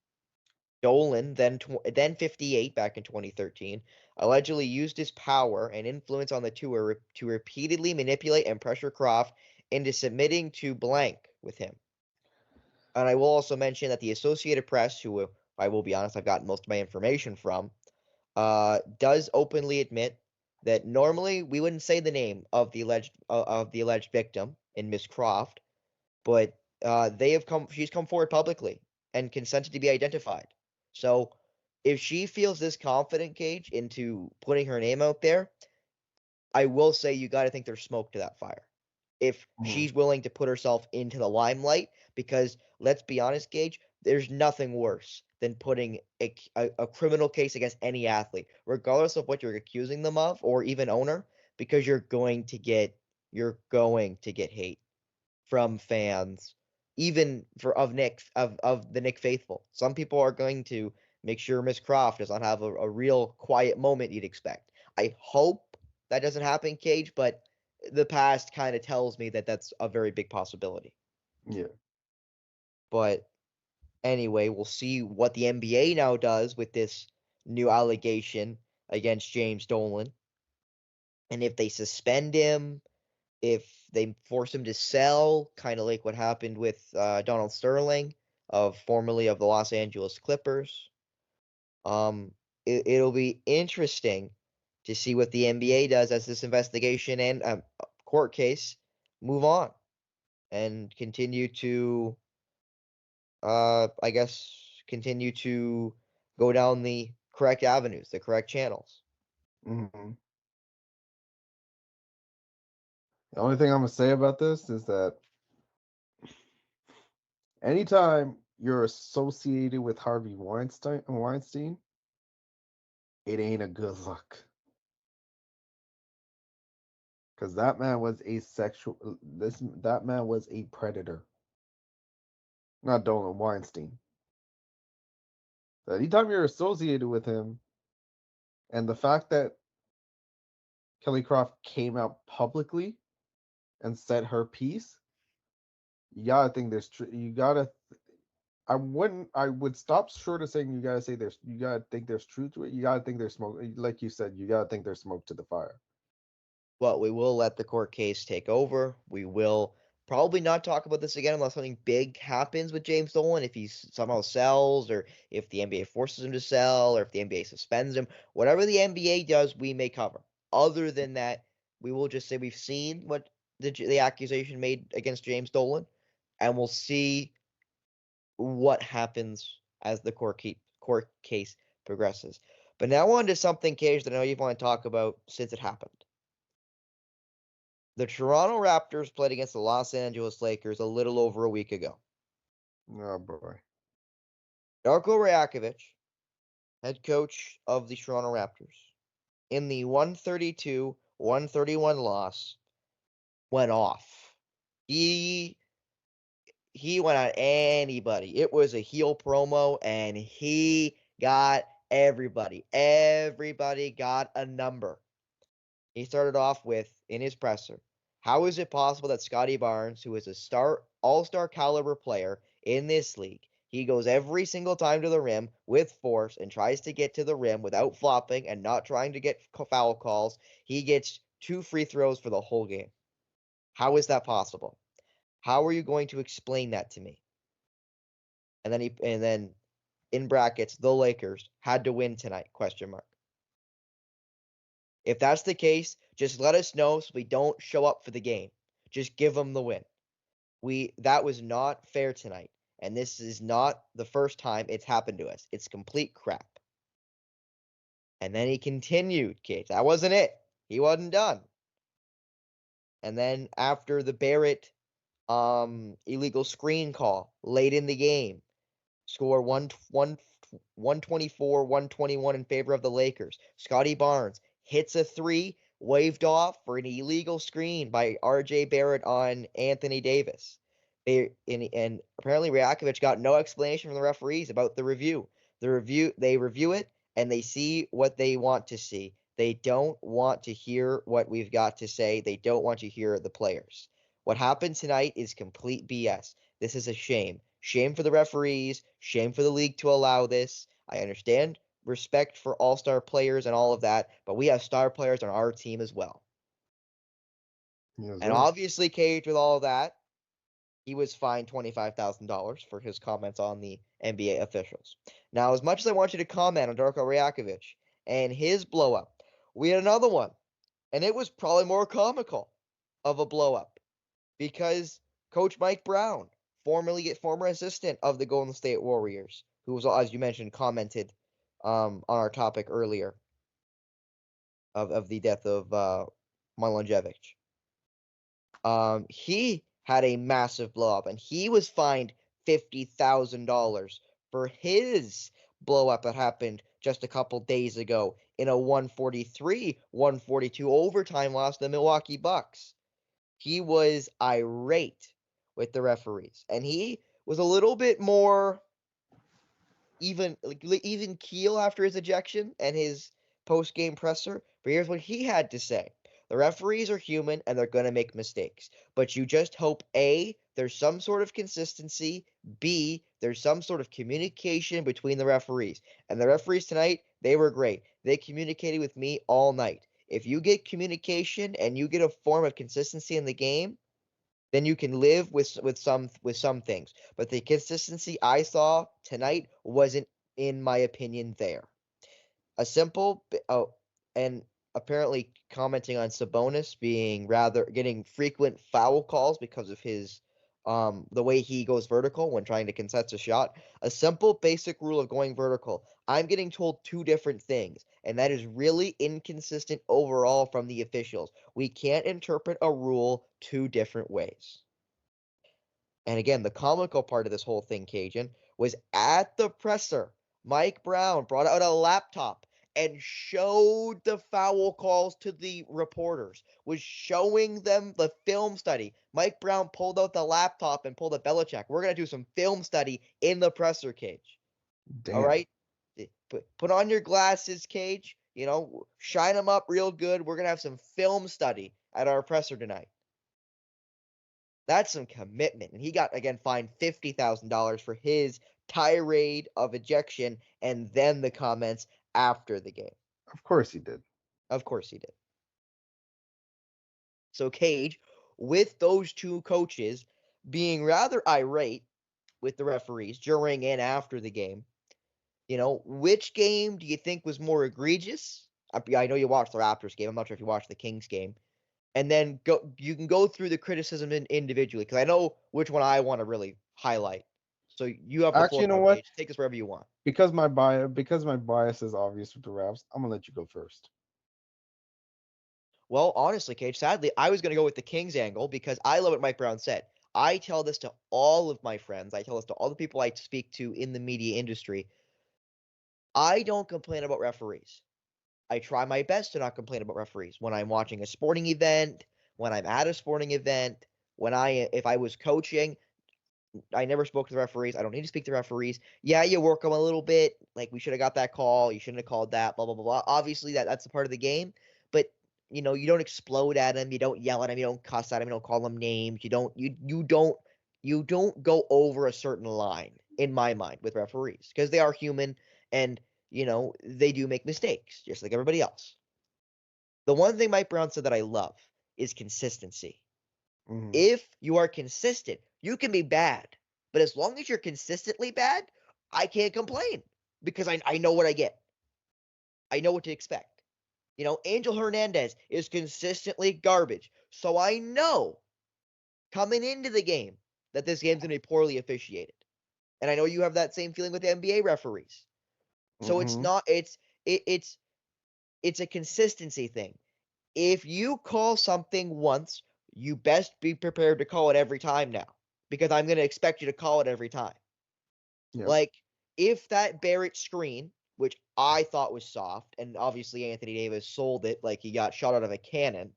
S2: Dolan, then 58 back in 2013, allegedly used his power and influence on the tour to repeatedly manipulate and pressure Croft into submitting to blank with him. And I will also mention that the Associated Press, who I will be honest, I've gotten most of my information from, does openly admit that normally we wouldn't say the name of the alleged victim in Miss Croft, but she's come forward publicly and consented to be identified. So if she feels this confident, Cage, into putting her name out there, I will say you got to think there's smoke to that fire. If she's willing to put herself into the limelight, because let's be honest, Gage, there's nothing worse than putting a criminal case against any athlete, regardless of what you're accusing them of or even owner, because you're going to get hate from fans, even of the Nick faithful. Some people are going to make sure Miss Croft does not have a real quiet moment you'd expect. I hope that doesn't happen, Cage, but the past kind of tells me that that's a very big possibility.
S3: Yeah.
S2: But anyway, we'll see what the NBA now does with this new allegation against James Dolan. And if they suspend him, if they force him to sell, kind of like what happened with Donald Sterling, formerly of the Los Angeles Clippers. It'll be interesting to see what the NBA does as this investigation and court case move on and continue to, I guess, continue to go down the correct avenues, the correct channels.
S3: hmm The only thing I'm gonna say about this is that anytime you're associated with Harvey Weinstein, it ain't a good look. Because that man was that man was a predator. Not Dolan Weinstein. Anytime you're associated with him, and the fact that Kelly Croft came out publicly and said her piece, you gotta think there's you gotta. I would stop short of saying you gotta think there's truth to it. You gotta think there's smoke. Like you said, you gotta think there's smoke to the fire.
S2: But we will let the court case take over. We will probably not talk about this again unless something big happens with James Dolan. If he somehow sells, or if the NBA forces him to sell, or if the NBA suspends him. Whatever the NBA does, we may cover. Other than that, we will just say we've seen what the accusation made against James Dolan, and we'll see what happens as the court case progresses. But now on to something, Cage, that I know you want to talk about since it happened. The Toronto Raptors played against the Los Angeles Lakers a little over a week ago.
S3: Oh boy.
S2: Darko Rajakovic, head coach of the Toronto Raptors, in the 132-131 loss, went off. He went on anybody. It was a heel promo, and he got everybody. Everybody got a number. He started off with, in his presser, how is it possible that Scottie Barnes, who is a all-star caliber player in this league, he goes every single time to the rim with force and tries to get to the rim without flopping and not trying to get foul calls. He gets 2 free throws for the whole game. How is that possible? How are you going to explain that to me? And then in brackets, the Lakers had to win tonight, ? If that's the case, just let us know so we don't show up for the game. Just give them the win. That was not fair tonight, and this is not the first time it's happened to us. It's complete crap. And then he continued, kids. That wasn't it. He wasn't done. And then after the Barrett illegal screen call late in the game, score 124, 121 in favor of the Lakers. Scottie Barnes hits a three, waved off for an illegal screen by RJ Barrett on Anthony Davis. And apparently Rajakovic got no explanation from the referees about the review. They review it and they see what they want to see. They don't want to hear what we've got to say. They don't want to hear the players. What happened tonight is complete BS. This is a shame. Shame for the referees. Shame for the league to allow this. I understand respect for all-star players and all of that, but we have star players on our team as well.
S3: Yes,
S2: And
S3: sir.
S2: obviously, Cage, with all of that, he was fined $25,000 for his comments on the NBA officials. Now, as much as I want you to comment on Darko Rajakovic and his blow-up, we had another one, and it was probably more comical of a blow-up because Coach Mike Brown, former assistant of the Golden State Warriors, who was, as you mentioned, commented on our topic earlier of the death of Milanjevic. He had a massive blow up, and he was fined $50,000 for his blow up that happened just a couple days ago in a 143-142 overtime loss to the Milwaukee Bucks. He was irate with the referees, and he was a little bit more even keel after his ejection and his post-game presser. But here's what he had to say. The referees are human and they're going to make mistakes. But you just hope, A, there's some sort of consistency, B, there's some sort of communication between the referees. And the referees tonight, they were great. They communicated with me all night. If you get communication and you get a form of consistency in the game, then you can live with some things. But the consistency I saw tonight wasn't, in my opinion, there. And apparently commenting on Sabonis getting frequent foul calls because of his the way he goes vertical when trying to contest a shot. A simple basic rule of going vertical. I'm getting told two different things, and that is really inconsistent overall from the officials. We can't interpret a rule two different ways. And again, the comical part of this whole thing, Kajan, was at the presser. Mike Brown brought out a laptop and showed the foul calls to the reporters, was showing them the film study. Mike Brown pulled out the laptop and pulled a Belichick. We're going to do some film study in the presser, Cage.
S3: Damn.
S2: All right? Put on your glasses, Cage. Shine them up real good. We're going to have some film study at our presser tonight. That's some commitment. And he got, again, fined $50,000 for his tirade of ejection and then the comments after the game.
S3: Of course he did.
S2: Of course he did. So Cage, with those two coaches being rather irate with the referees during and after the game, which game do you think was more egregious? I know you watched the Raptors game. I'm not sure if you watched the Kings game. And then you can go through the criticism individually, because I know which one I want to really highlight. So you have the
S3: Actually,
S2: floor.
S3: you know what?
S2: Page. Take this wherever you want.
S3: Because my bias is obvious with the Raps, I'm gonna let you go first.
S2: Well, honestly, Cage, sadly, I was going to go with the Kings angle because I love what Mike Brown said. I tell this to all of my friends. I tell this to all the people I speak to in the media industry. I don't complain about referees. I try my best to not complain about referees when I'm watching a sporting event, when I'm at a sporting event, if I was coaching. I never spoke to the referees. I don't need to speak to referees. Yeah, you work them a little bit. Like, we should have got that call. You shouldn't have called that, blah, blah, blah, blah. Obviously, that's a part of the game. But, you don't explode at them. You don't yell at them. You don't cuss at them. You don't call them names. You don't go over a certain line, in my mind, with referees. Because they are human and, they do make mistakes, just like everybody else. The one thing Mike Brown said that I love is consistency.
S3: Mhm.
S2: If you are consistent, you can be bad. But as long as you're consistently bad, I can't complain because I know what I get. I know what to expect. Angel Hernandez is consistently garbage. So I know coming into the game that this game's going to be poorly officiated. And I know you have that same feeling with the NBA referees. So it's
S3: Mhm.
S2: not it's a consistency thing. If you call something once, you best be prepared to call it every time now, because I'm going to expect you to call it every time.
S3: Yep.
S2: Like, if that Barrett screen, which I thought was soft, and obviously Anthony Davis sold it like he got shot out of a cannon.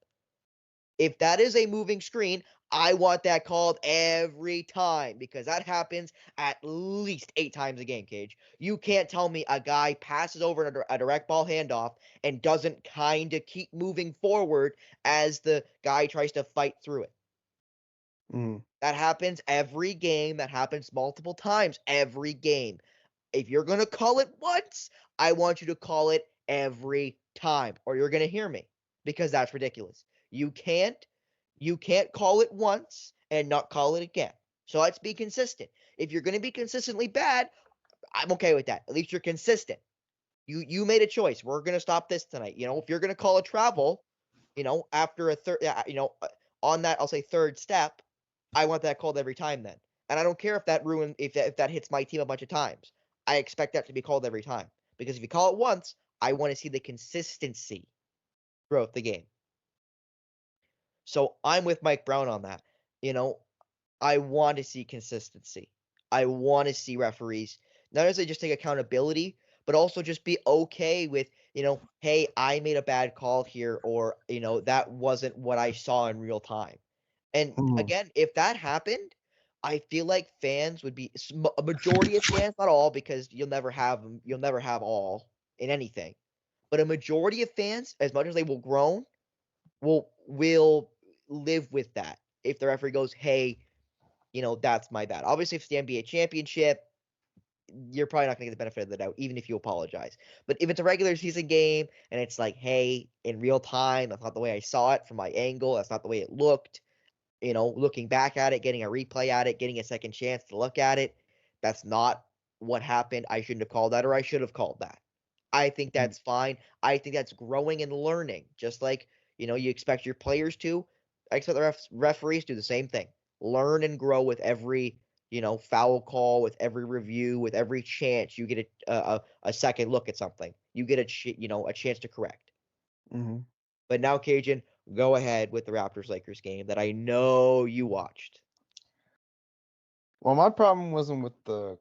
S2: If that is a moving screen, I want that called every time, because that happens at least 8 times a game, Cage. You can't tell me a guy passes over a direct ball handoff and doesn't kind of keep moving forward as the guy tries to fight through it.
S3: Mm.
S2: That happens every game. That happens multiple times every game. If you're going to call it once, I want you to call it every time, or you're going to hear me, because that's ridiculous. You can't call it once and not call it again. So let's be consistent. If you're going to be consistently bad, I'm okay with that. At least you're consistent. You made a choice. We're going to stop this tonight. If you're going to call a travel, after a third, on that, I'll say third step, I want that called every time then. And I don't care if that hits my team a bunch of times. I expect that to be called every time. Because if you call it once, I want to see the consistency throughout the game. So I'm with Mike Brown on that. I want to see consistency. I want to see referees not necessarily just take accountability, but also just be okay with, hey, I made a bad call here, or, that wasn't what I saw in real time. And again, if that happened, I feel like fans would be a majority of fans, not all, because you'll never have all in anything, but a majority of fans, as much as they will groan, will live with that. If the referee goes, hey, that's my bad. Obviously, if it's the NBA championship, you're probably not going to get the benefit of the doubt, even if you apologize. But if it's a regular season game and it's like, hey, in real time, that's not the way I saw it from my angle, that's not the way it looked, looking back at it, getting a replay at it, getting a second chance to look at it, that's not what happened. I shouldn't have called that, or I should have called that. I think that's fine. I think that's growing and learning, just like, you expect your players to. I expect the referees to do the same thing. Learn and grow with every, foul call, with every review, with every chance you get a second look at something. You get a chance to correct.
S3: Mm-hmm.
S2: But now, Kajan, go ahead with the Raptors-Lakers game that I know you watched.
S3: Well, my problem wasn't with the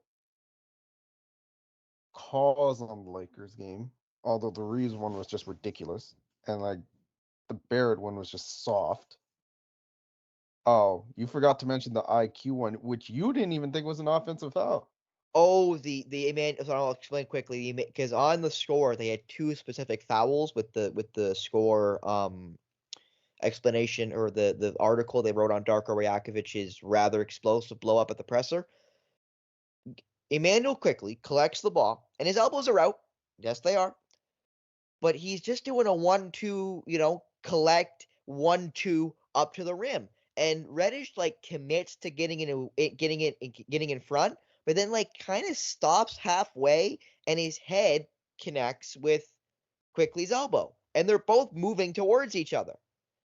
S3: calls on the Lakers game, although the Reeves one was just ridiculous, and like the Barrett one was just soft. Oh, you forgot to mention the IQ one, which you didn't even think was an offensive foul.
S2: Oh, so I'll explain quickly, because on the score they had 2 specific fouls with the score explanation, or the article they wrote on Darko Rajakovic's rather explosive blow up at the presser. Emmanuel quickly collects the ball, and his elbows are out. Yes, they are. But he's just doing a 1-2, collect 1-2 up to the rim. And Reddish commits to getting in front, but then kind of stops halfway, and his head connects with Quickly's elbow. And they're both moving towards each other.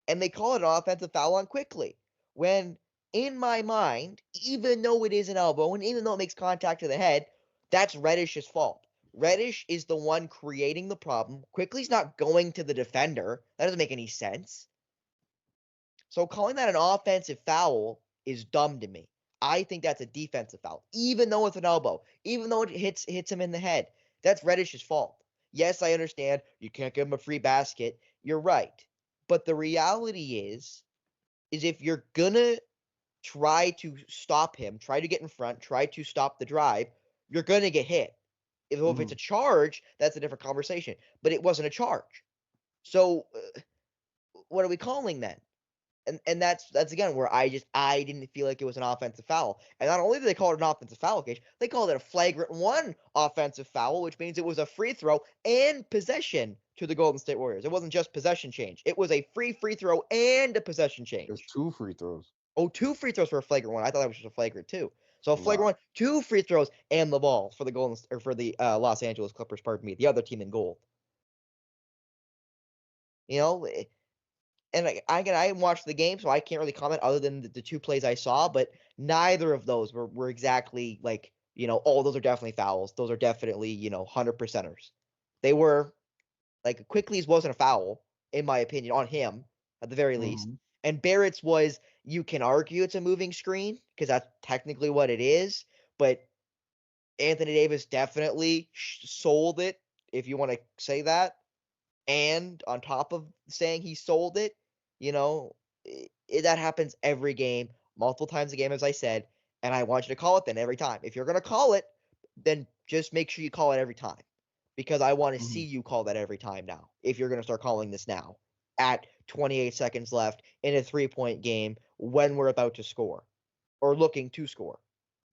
S2: And they call it an offensive foul on Quickly. When, in my mind, even though it is an elbow, and even though it makes contact to the head, that's Reddish's fault. Reddish is the one creating the problem. Quickly's not going to the defender. That doesn't make any sense. So calling that an offensive foul is dumb to me. I think that's a defensive foul, even though it's an elbow, even though it hits him in the head. That's Reddish's fault. Yes, I understand you can't give him a free basket. You're right. But the reality is if you're gonna try to stop him, try to get in front, try to stop the drive, you're gonna get hit. If it's a charge, that's a different conversation. But it wasn't a charge. So what are we calling then? And that's again where I didn't feel like it was an offensive foul. And not only did they call it an offensive foul, Cage, they called it a flagrant 1 offensive foul, which means it was a free throw and possession to the Golden State Warriors. It wasn't just possession change. It was a free throw and a possession change.
S3: It was 2 free throws.
S2: Oh, 2 free throws for a flagrant 1. I thought that was just a flagrant 2. So a flagrant 1, 2 free throws, and the ball for the Los Angeles Clippers. Pardon me, the other team in gold. And I haven't watched the game, so I can't really comment other than the 2 plays I saw. But neither of those were exactly oh, those are definitely fouls. Those are definitely 100%ers. They were Quickly's wasn't a foul in my opinion on him at the very least. And Barrett's was, you can argue it's a moving screen because that's technically what it is, but Anthony Davis definitely sold it, if you want to say that. And on top of saying he sold it, that happens every game, multiple times a game, as I said. And I want you to call it then every time. If you're going to call it, then just make sure you call it every time. Because I want to see you call that every time now. If you're going to start calling this now at 28 seconds left in a 3-point game when we're about to score or looking to score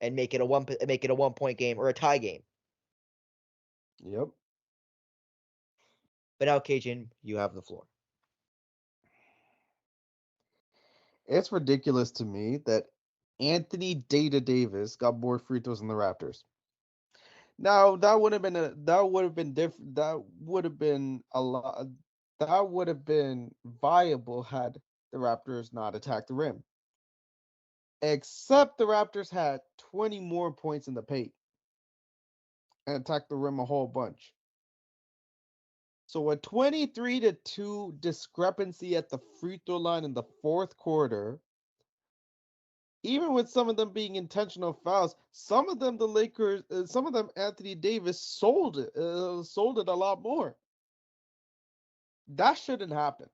S2: and make it a 1-point game or a tie game.
S3: Yep.
S2: But now, Kajan, you have the floor.
S3: It's ridiculous to me that Anthony Davis got more free throws than the Raptors. Now that would have been different. That would have been a lot. That would have been viable had the Raptors not attacked the rim. Except the Raptors had 20 more points in the paint and attacked the rim a whole bunch. So a 23-2 discrepancy at the free throw line in the fourth quarter. Even with some of them being intentional fouls, some of them Anthony Davis sold it a lot more. That shouldn't happen.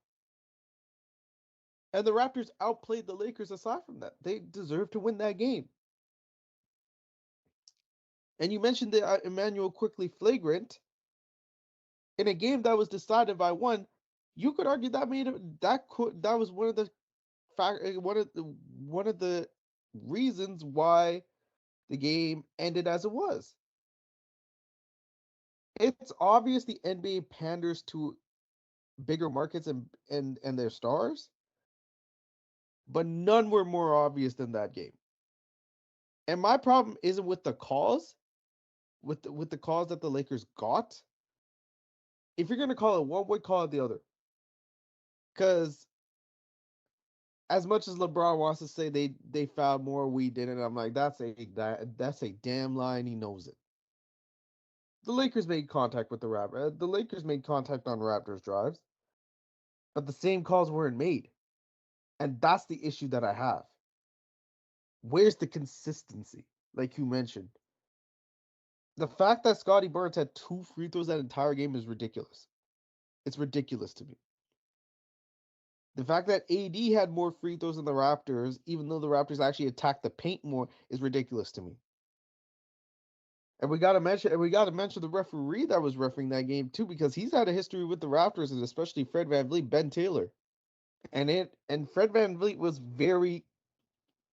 S3: And the Raptors outplayed the Lakers aside from that. They deserve to win that game. And you mentioned the Emmanuel Quickly flagrant. In a game that was decided by one, you could argue that was one of the reasons why the game ended as it was. It's obvious the NBA panders to bigger markets and their stars, but none were more obvious than that game. And my problem isn't with the calls, with the calls that the Lakers got. If you're gonna call it one way, call it the other. Because as much as LeBron wants to say they fouled more, we didn't. I'm like, that's a damn lie, and he knows it. The Lakers made contact with the Raptors. The Lakers made contact on Raptors drives, but the same calls weren't made, and that's the issue that I have. Where's the consistency? Like you mentioned, the fact that Scottie Barnes had 2 free throws that entire game is ridiculous. It's ridiculous to me. The fact that AD had more free throws than the Raptors, even though the Raptors actually attacked the paint more, is ridiculous to me. And we gotta mention the referee that was refereeing that game too, because he's had a history with the Raptors, and especially Fred VanVleet, Ben Taylor. And Fred VanVleet was very,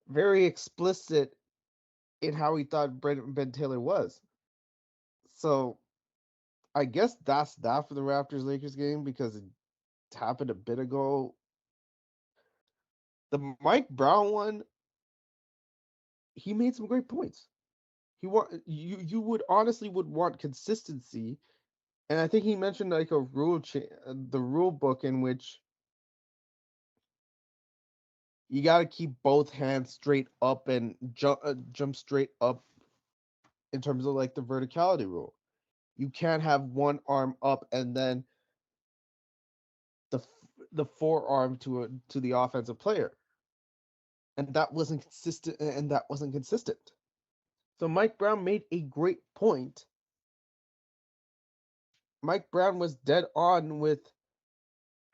S3: very explicit in how he thought Ben Taylor was. So I guess that's that for the Raptors Lakers game, because it happened a bit ago. The Mike Brown one, he made some great points. You would honestly want consistency, and I think he mentioned like the rule book in which you got to keep both hands straight up and jump straight up in terms of like the verticality rule. You can't have one arm up and then the forearm to the offensive player. And that wasn't consistent. So Mike Brown made a great point. Mike Brown was dead on with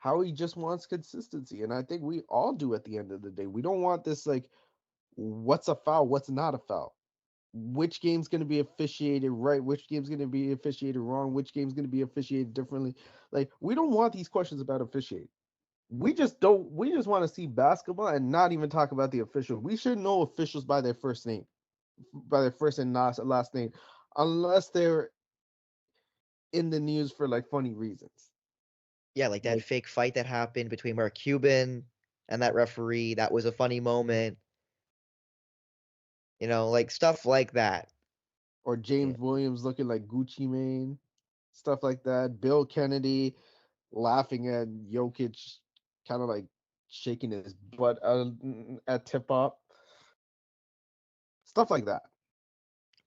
S3: how he just wants consistency. And I think we all do at the end of the day. We don't want this like, what's a foul, what's not a foul. Which game's going to be officiated right, which game's going to be officiated wrong, which game's going to be officiated differently. Like, we don't want these questions about officiating. We just want to see basketball and not even talk about the officials. We should know officials by their first name, by their first and last name, unless they're in the news for like funny reasons.
S2: Yeah, like that fake fight that happened between Mark Cuban and that referee. That was a funny moment. Like stuff like that.
S3: Or James Williams looking like Gucci Mane, stuff like that. Bill Kennedy laughing at Jokic, kind of like shaking his butt at tip-off. Stuff like that.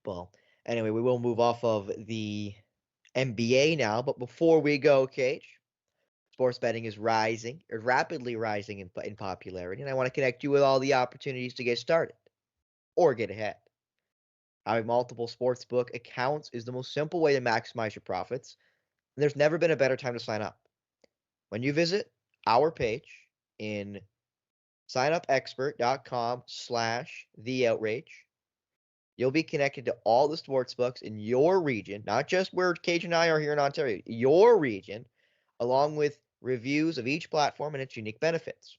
S2: Well, anyway, we will move off of the NBA now, but before we go, Cage, Sports betting is rising, or rapidly rising in popularity, and I want to connect you with all the opportunities to get started or get ahead. Having multiple sportsbook accounts is the most simple way to maximize your profits, and there's never been a better time to sign up. When you visit our page in signupexpert.com/theoutrage, you'll be connected to all the sportsbooks in your region, not just where Cage and I are here in Ontario, your region, along with reviews of each platform and its unique benefits.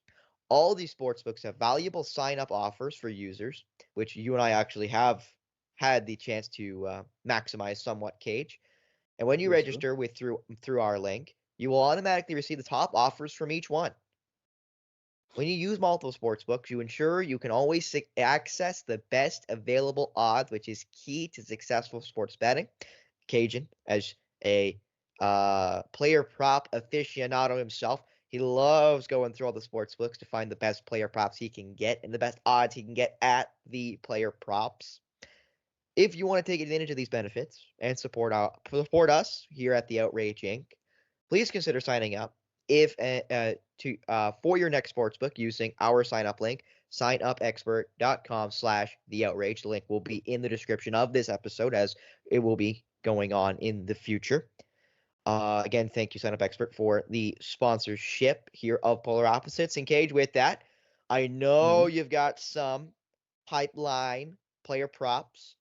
S2: All these sportsbooks have valuable sign-up offers for users, which you and I actually have had the chance to maximize somewhat, Cage. And when you
S3: Yes, sir.
S2: register through our link, you will automatically receive the top offers from each one. When you use multiple sportsbooks, you ensure you can always access the best available odds, which is key to successful sports betting. Kajan, as a player prop aficionado himself, he loves going through all the sportsbooks to find the best player props he can get and the best odds he can get at the player props. If you want to take advantage of these benefits and support us here at the Outrage Inc., please consider signing up for your next sportsbook using our sign up link, signupexpert.com/theoutrage. The link will be in the description of this episode, as it will be going on in the future. Again, thank you, Sign Up Expert, for the sponsorship here of Polar Opposites. And Cage, with that, I know you've got some pipeline player props.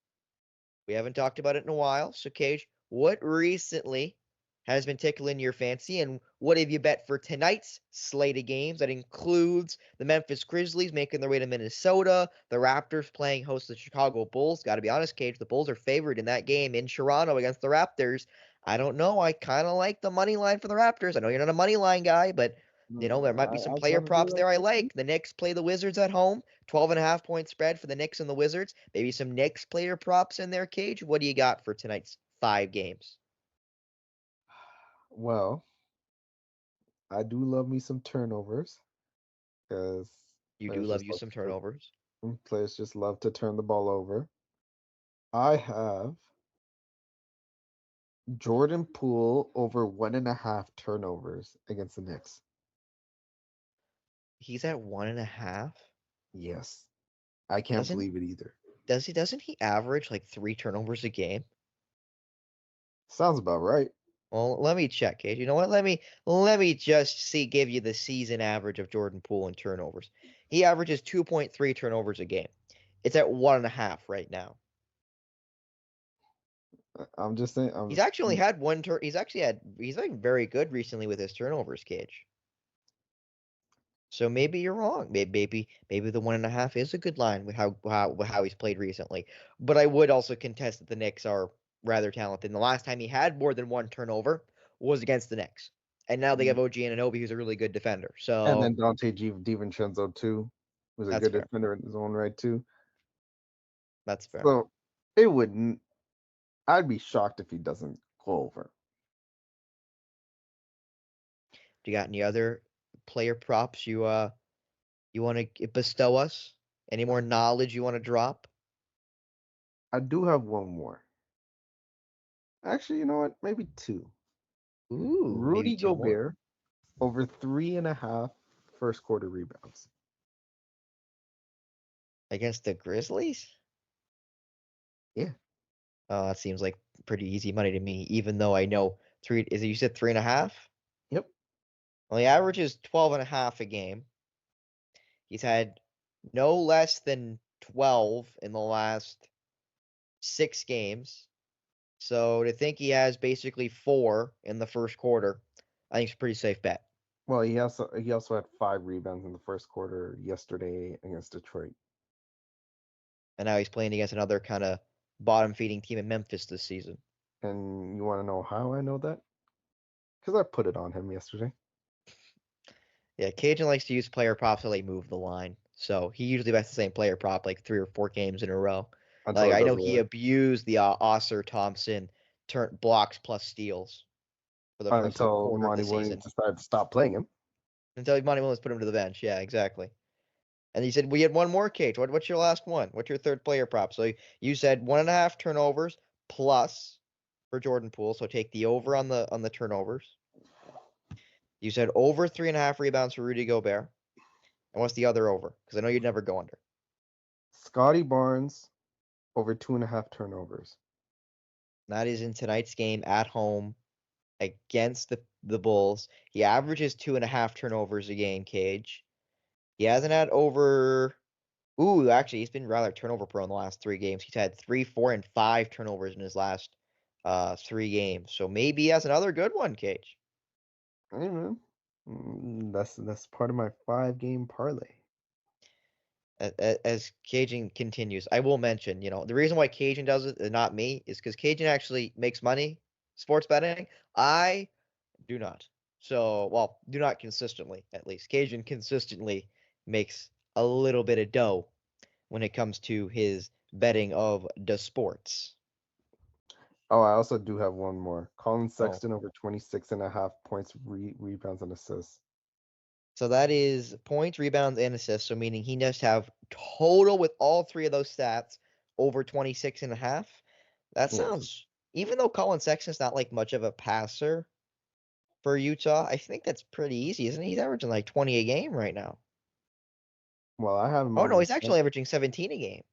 S2: We haven't talked about it in a while. So, Cage, what recently has been tickling your fancy, and what have you bet for tonight's slate of games? That includes the Memphis Grizzlies making their way to Minnesota, the Raptors playing host to the Chicago Bulls. Got to be honest, Cage, the Bulls are favored in that game in Toronto against the Raptors. I don't know. I kind of like the money line for the Raptors. I know you're not a money line guy, but there might be some player props there I like. The Knicks play the Wizards at home. 12.5 point spread for the Knicks and the Wizards. Maybe some Knicks player props in there, Cage. What do you got for tonight's 5 games?
S3: Well, I do love me some turnovers because
S2: You do love you some turnovers.
S3: Players just love to turn the ball over. I have Jordan Poole over 1.5 turnovers against the Knicks.
S2: He's at 1.5.
S3: Yes. I can't believe it either.
S2: Doesn't he average like 3 turnovers a game?
S3: Sounds about right.
S2: Well, let me check, Cage. You know what? Let me just give you the season average of Jordan Poole in turnovers. He averages 2.3 turnovers a game. It's at 1.5 right now.
S3: I'm just saying.
S2: He's actually had one turn. He's like very good recently with his turnovers, Cage. So maybe you're wrong. Maybe the 1.5 is a good line with how he's played recently. But I would also contest that the Knicks are rather talented. And the last time he had more than 1 turnover was against the Knicks. And now they have OG Anunoby, who's a really good defender. So
S3: and then Dante DiVincenzo too, who's a good defender in his own right too.
S2: That's fair.
S3: So it wouldn't. I'd be shocked if he doesn't go over.
S2: Do you got any other player props you want to bestow us? Any more knowledge you want to drop?
S3: I do have one more. Actually, you know what? Maybe 2.
S2: Ooh,
S3: Rudy
S2: maybe 2
S3: Gobert over 3.5 first quarter rebounds
S2: against the Grizzlies.
S3: Yeah.
S2: Oh, that seems like pretty easy money to me. Even though I know you said 3.5?
S3: Yep.
S2: Well, he averages 12.5 a game. He's had no less than 12 in the last 6 games. So to think he has basically 4 in the first quarter, I think it's a pretty safe bet.
S3: Well, he also had 5 rebounds in the first quarter yesterday against Detroit.
S2: And now he's playing against another kind of bottom feeding team in Memphis this season.
S3: And you want to know how I know that? Because I put it on him yesterday.
S2: Yeah, Kajan likes to use player props to move the line. So he usually bets the same player prop like 3 or 4 games in a row. Like I know he abused the Oscar Thompson blocks plus steals for the first quarter of the season.
S3: Decided to stop playing him.
S2: Until Monty Williams put him to the bench. Yeah, exactly. And he said we had one more, Cage. What's your last one? What's your third player prop? So you said 1.5 turnovers plus for Jordan Poole. So take the over on the turnovers. You said over 3.5 rebounds for Rudy Gobert. And what's the other over? Because I know you'd never go under.
S3: Scottie Barnes over 2.5 turnovers.
S2: That is in tonight's game at home against the Bulls. He averages 2.5 turnovers a game, Cage. He hasn't had over. Ooh, actually, he's been rather turnover prone in the last 3 games. He's had 3, 4, and 5 turnovers in his last 3 games. So maybe he has another good one, Cage.
S3: Hey, man. That's part of my 5-game parlay.
S2: As Cajun continues, I will mention, the reason why Cajun does it and not me is because Cajun actually makes money sports betting. I do not. So, well, do not consistently, at least. Cajun consistently makes a little bit of dough when it comes to his betting of the sports.
S3: Oh, I also do have one more. Colin
S2: Oh,
S3: Sexton over 26.5 points, rebounds, and assists.
S2: so that is points, rebounds, and assists. So meaning he must have total with all 3 of those stats over 26.5. That
S3: Yes.
S2: sounds, even though Colin Sexton's not like much of a passer for Utah, I think that's pretty easy, isn't he? He's averaging like 20 a game right now.
S3: Well, I have him
S2: Oh no,
S3: over
S2: he's actually averaging 17 a game.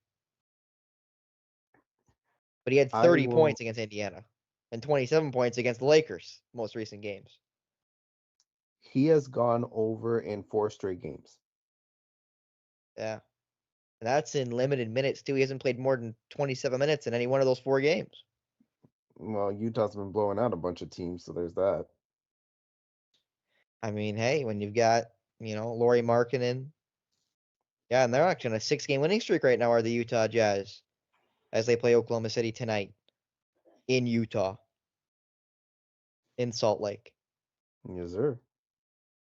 S2: But he had
S3: I
S2: 30
S3: will.
S2: points against Indiana and 27 points against the Lakers, most recent games.
S3: He has gone over in 4 straight games.
S2: Yeah. And that's in limited minutes too. He hasn't played more than 27 minutes in any one of those 4 games.
S3: Well, Utah's been blowing out a bunch of teams, so there's that.
S2: I mean, hey, when you've got, Lauri Markkanen. Yeah, and they're actually on a 6-game winning streak right now, are the Utah Jazz, as they play Oklahoma City tonight in Utah, in Salt Lake.
S3: Yes, sir.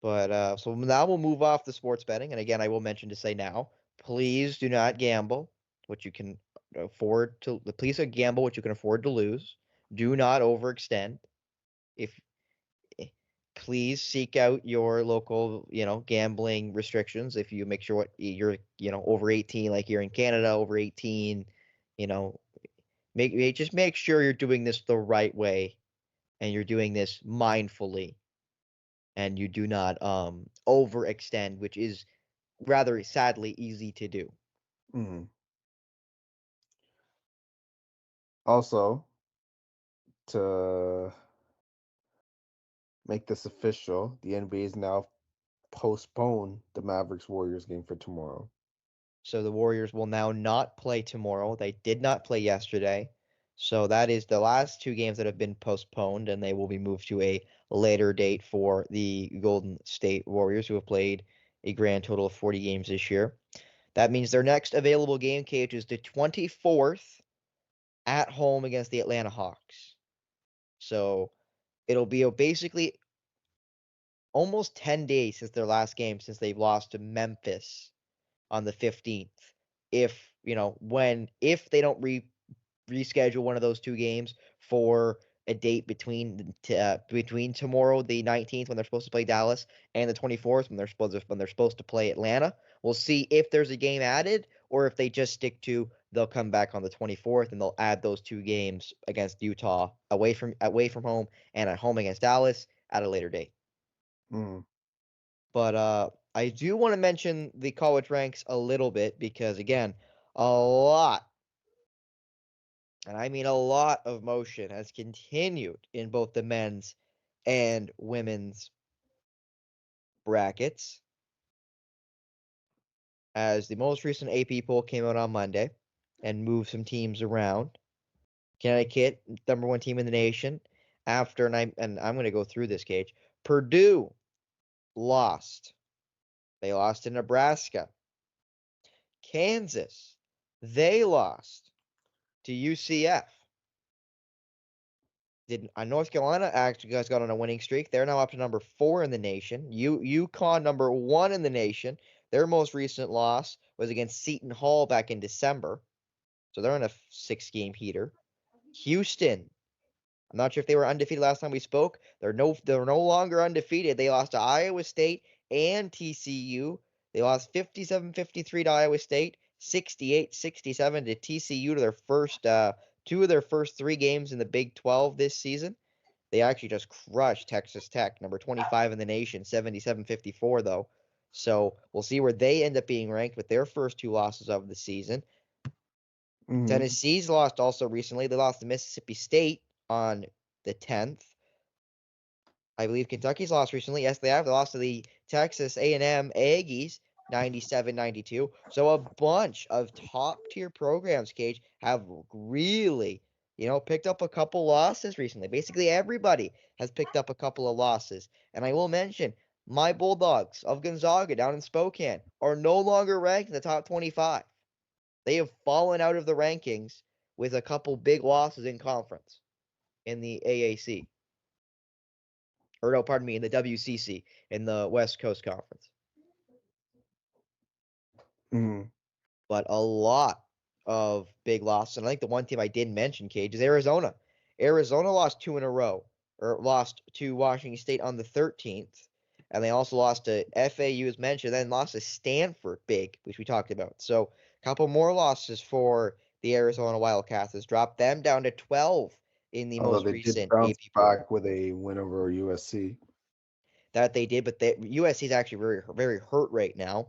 S2: But so now we'll move off the sports betting. And again, I will mention to say now, please do not gamble what you can afford to. Please gamble what you can afford to lose. Do not overextend. If Please seek out your local, gambling restrictions. If you make sure what you're, over 18, like you're in Canada, over 18, just make sure you're doing this the right way, and you're doing this mindfully, and you do not overextend, which is rather sadly easy to do.
S3: Mm-hmm. Also, to make this official, the NBA is now postponed the Mavericks Warriors game for tomorrow.
S2: So the Warriors will now not play tomorrow. They did not play yesterday. So that is the last 2 games that have been postponed, and they will be moved to a later date for the Golden State Warriors, who have played a grand total of 40 games this year. That means their next available game, Cage, is the 24th at home against the Atlanta Hawks. So it'll be basically almost 10 days since their last game, since they've lost to Memphis on the 15th. If they don't reschedule one of those 2 games for a date between tomorrow, the 19th, when they're supposed to play Dallas, and the 24th, when they're supposed to play Atlanta, we'll see if there's a game added, or if they just stick to they'll come back on the 24th and they'll add those 2 games against Utah away from home and at home against Dallas at a later date.
S3: Mm.
S2: But I do want to mention the college ranks a little bit because, again, a lot, and I mean a lot of motion has continued in both the men's and women's brackets, as the most recent AP poll came out on Monday and moved some teams around. Connecticut, number 1 team in the nation, I'm going to go through this, Cage. Purdue lost. They lost to Nebraska. Kansas, they lost to UCF. North Carolina actually guys got on a winning streak. They're now up to number 4 in the nation. UConn, number 1 in the nation. Their most recent loss was against Seton Hall back in December. So they're on a 6-game heater. Houston, I'm not sure if they were undefeated last time we spoke. They're no longer undefeated. They lost to Iowa State and TCU. They lost 57-53 to Iowa State, 68-67 to TCU to their first 2 of their first 3 games in the Big 12 this season. They actually just crushed Texas Tech, number 25 in the nation, 77-54 though. So we'll see where they end up being ranked with their first 2 losses of the season.
S3: Mhm.
S2: Tennessee's lost also recently. They lost to Mississippi State on the 10th. I believe Kentucky's lost recently. Yes, they have. They lost to the Texas A&M Aggies, 97-92. So a bunch of top-tier programs, Cage, have really, picked up a couple losses recently. Basically, everybody has picked up a couple of losses. And I will mention, my Bulldogs of Gonzaga down in Spokane are no longer ranked in the top 25. They have fallen out of the rankings with a couple big losses in conference in the AAC. Or no, pardon me, in the WCC, in the West Coast Conference.
S3: Mhm.
S2: But a lot of big losses. And I think the one team I didn't mention, Cage, is Arizona. Arizona lost 2 in a row, or lost to Washington State on the 13th. And they also lost to FAU, as mentioned, then lost to Stanford big, which we talked about. So a couple more losses for the Arizona Wildcats has dropped them down to 12 in the
S3: Although
S2: most
S3: they did
S2: recent
S3: bounce
S2: AP poll.
S3: back with a win over USC.
S2: That they did, but USC is actually very, very hurt right now.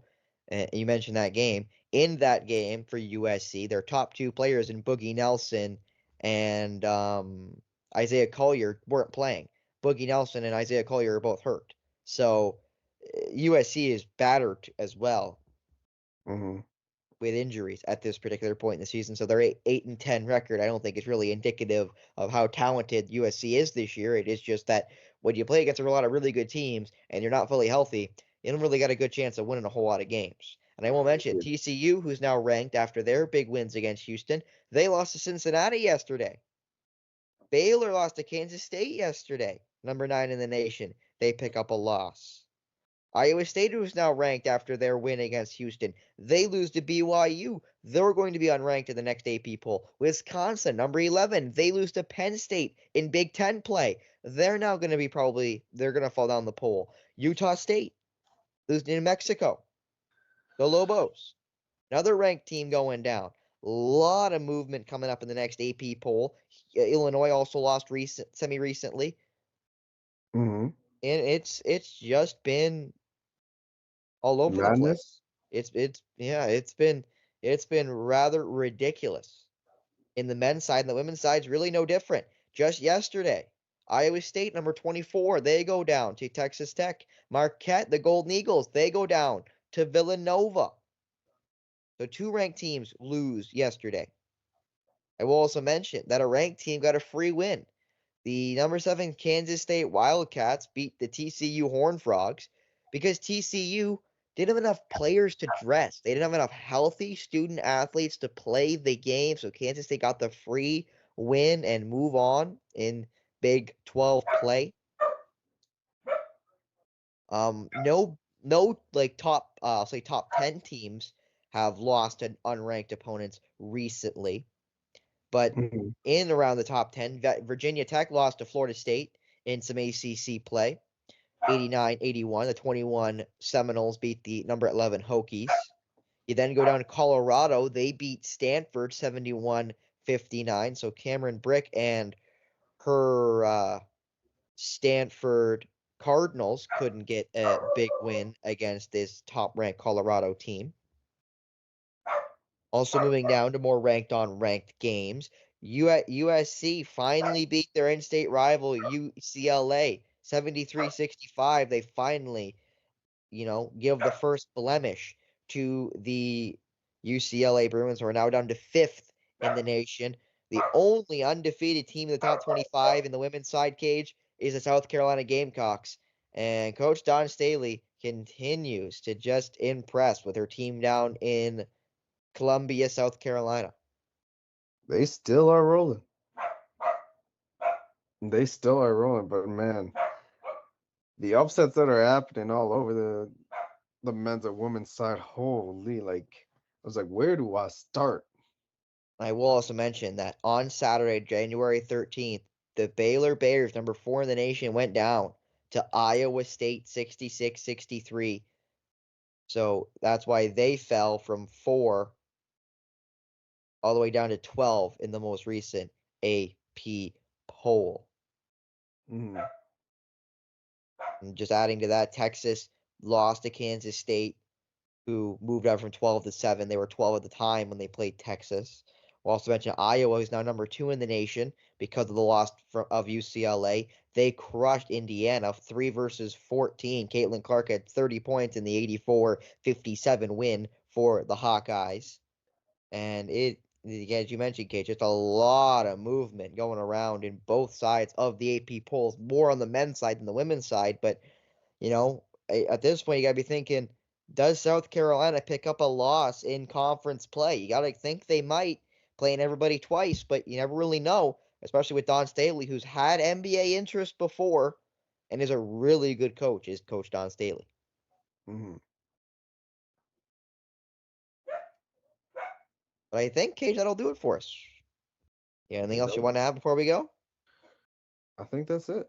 S2: You mentioned that game. In that game for USC, their top 2 players in Boogie Nelson and Isaiah Collier weren't playing. Boogie Nelson and Isaiah Collier are both hurt. So USC is battered as well
S3: Mm-hmm.
S2: with injuries at this particular point in the season. So their 8-10 record, I don't think is really indicative of how talented USC is this year. It is just that when you play against a lot of really good teams and you're not fully healthy, you don't really got a good chance of winning a whole lot of games. And I will mention TCU, who's now ranked after their big wins against Houston, they lost to Cincinnati yesterday. Baylor lost to Kansas State yesterday, number 9 in the nation. They pick up a loss. Iowa State, who's now ranked after their win against Houston, they lose to BYU. They're going to be unranked in the next AP poll. Wisconsin, number 11, they lose to Penn State in Big Ten play. They're now going to be they're going to fall down the poll. Utah State, losing to New Mexico. The Lobos, another ranked team going down. A lot of movement coming up in the next AP poll. Illinois also lost semi-recently.
S3: Mm-hmm.
S2: And it's just been all over the
S3: Madness.
S2: place. It's been rather ridiculous. In the men's side and the women's side is really no different. Just yesterday, Iowa State, number 24, they go down to Texas Tech. Marquette, the Golden Eagles, they go down to Villanova. So 2 ranked teams lose yesterday. I will also mention that a ranked team got a free win. The number 7 Kansas State Wildcats beat the TCU Horned Frogs because TCU didn't have enough players to dress. They didn't have enough healthy student athletes to play the game. So Kansas State got the free win and move on in Big 12 play. No like I'll say top 10 teams have lost to unranked opponents recently. But
S3: Mm-hmm.
S2: in around the top 10, Virginia Tech lost to Florida State in some ACC play, 89-81. The 21 Seminoles beat the number 11 Hokies. You then go down to Colorado. They beat Stanford 71-59. So Cameron Brick and her Stanford Cardinals couldn't get a big win against this top-ranked Colorado team. Also moving down to more ranked games. USC finally beat their in-state rival UCLA 73-65. They finally, give the first blemish to the UCLA Bruins, who are now down to 5th in the nation. The only undefeated team in the top 25 in the women's side, Cage, is the South Carolina Gamecocks. And Coach Don Staley continues to just impress with her team down in Columbia, South Carolina.
S3: They still are rolling. They still are rolling, but man, the upsets that are happening all over the men's and women's side, holy, like, I was like, where do I start?
S2: I will also mention that on Saturday, January 13th, the Baylor Bears, number 4 in the nation, went down to Iowa State 66-63. So that's why they fell from 4 all the way down to 12 in the most recent AP poll.
S3: Mhm.
S2: And just adding to that, Texas lost to Kansas State, who moved up from 12 to 7. They were 12 at the time when they played Texas. We'll also mention Iowa is now number 2 in the nation because of the loss of UCLA. They crushed Indiana 3-14. Caitlin Clark had 30 points in the 84-57 win for the Hawkeyes. And as you mentioned, Kate, just a lot of movement going around in both sides of the AP polls, more on the men's side than the women's side. But, at this point, you got to be thinking, does South Carolina pick up a loss in conference play? You got to think they might, playing everybody twice, but you never really know, especially with Don Staley, who's had NBA interest before and is a really good coach, is Coach Don Staley.
S3: Mhm.
S2: But I think, Cage, that'll do it for us. Anything
S3: It
S2: else you
S3: does.
S2: want to add before we go?
S3: I think that's it.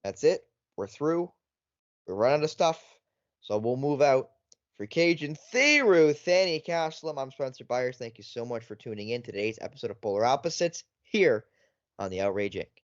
S2: That's it. We're through. We're running out of stuff. So we'll move out. For Cajun Theru, Thani Caslam, I'm Spencer Byers. Thank you so much for tuning in to today's episode of Polar Opposites here on the Outrage Inc.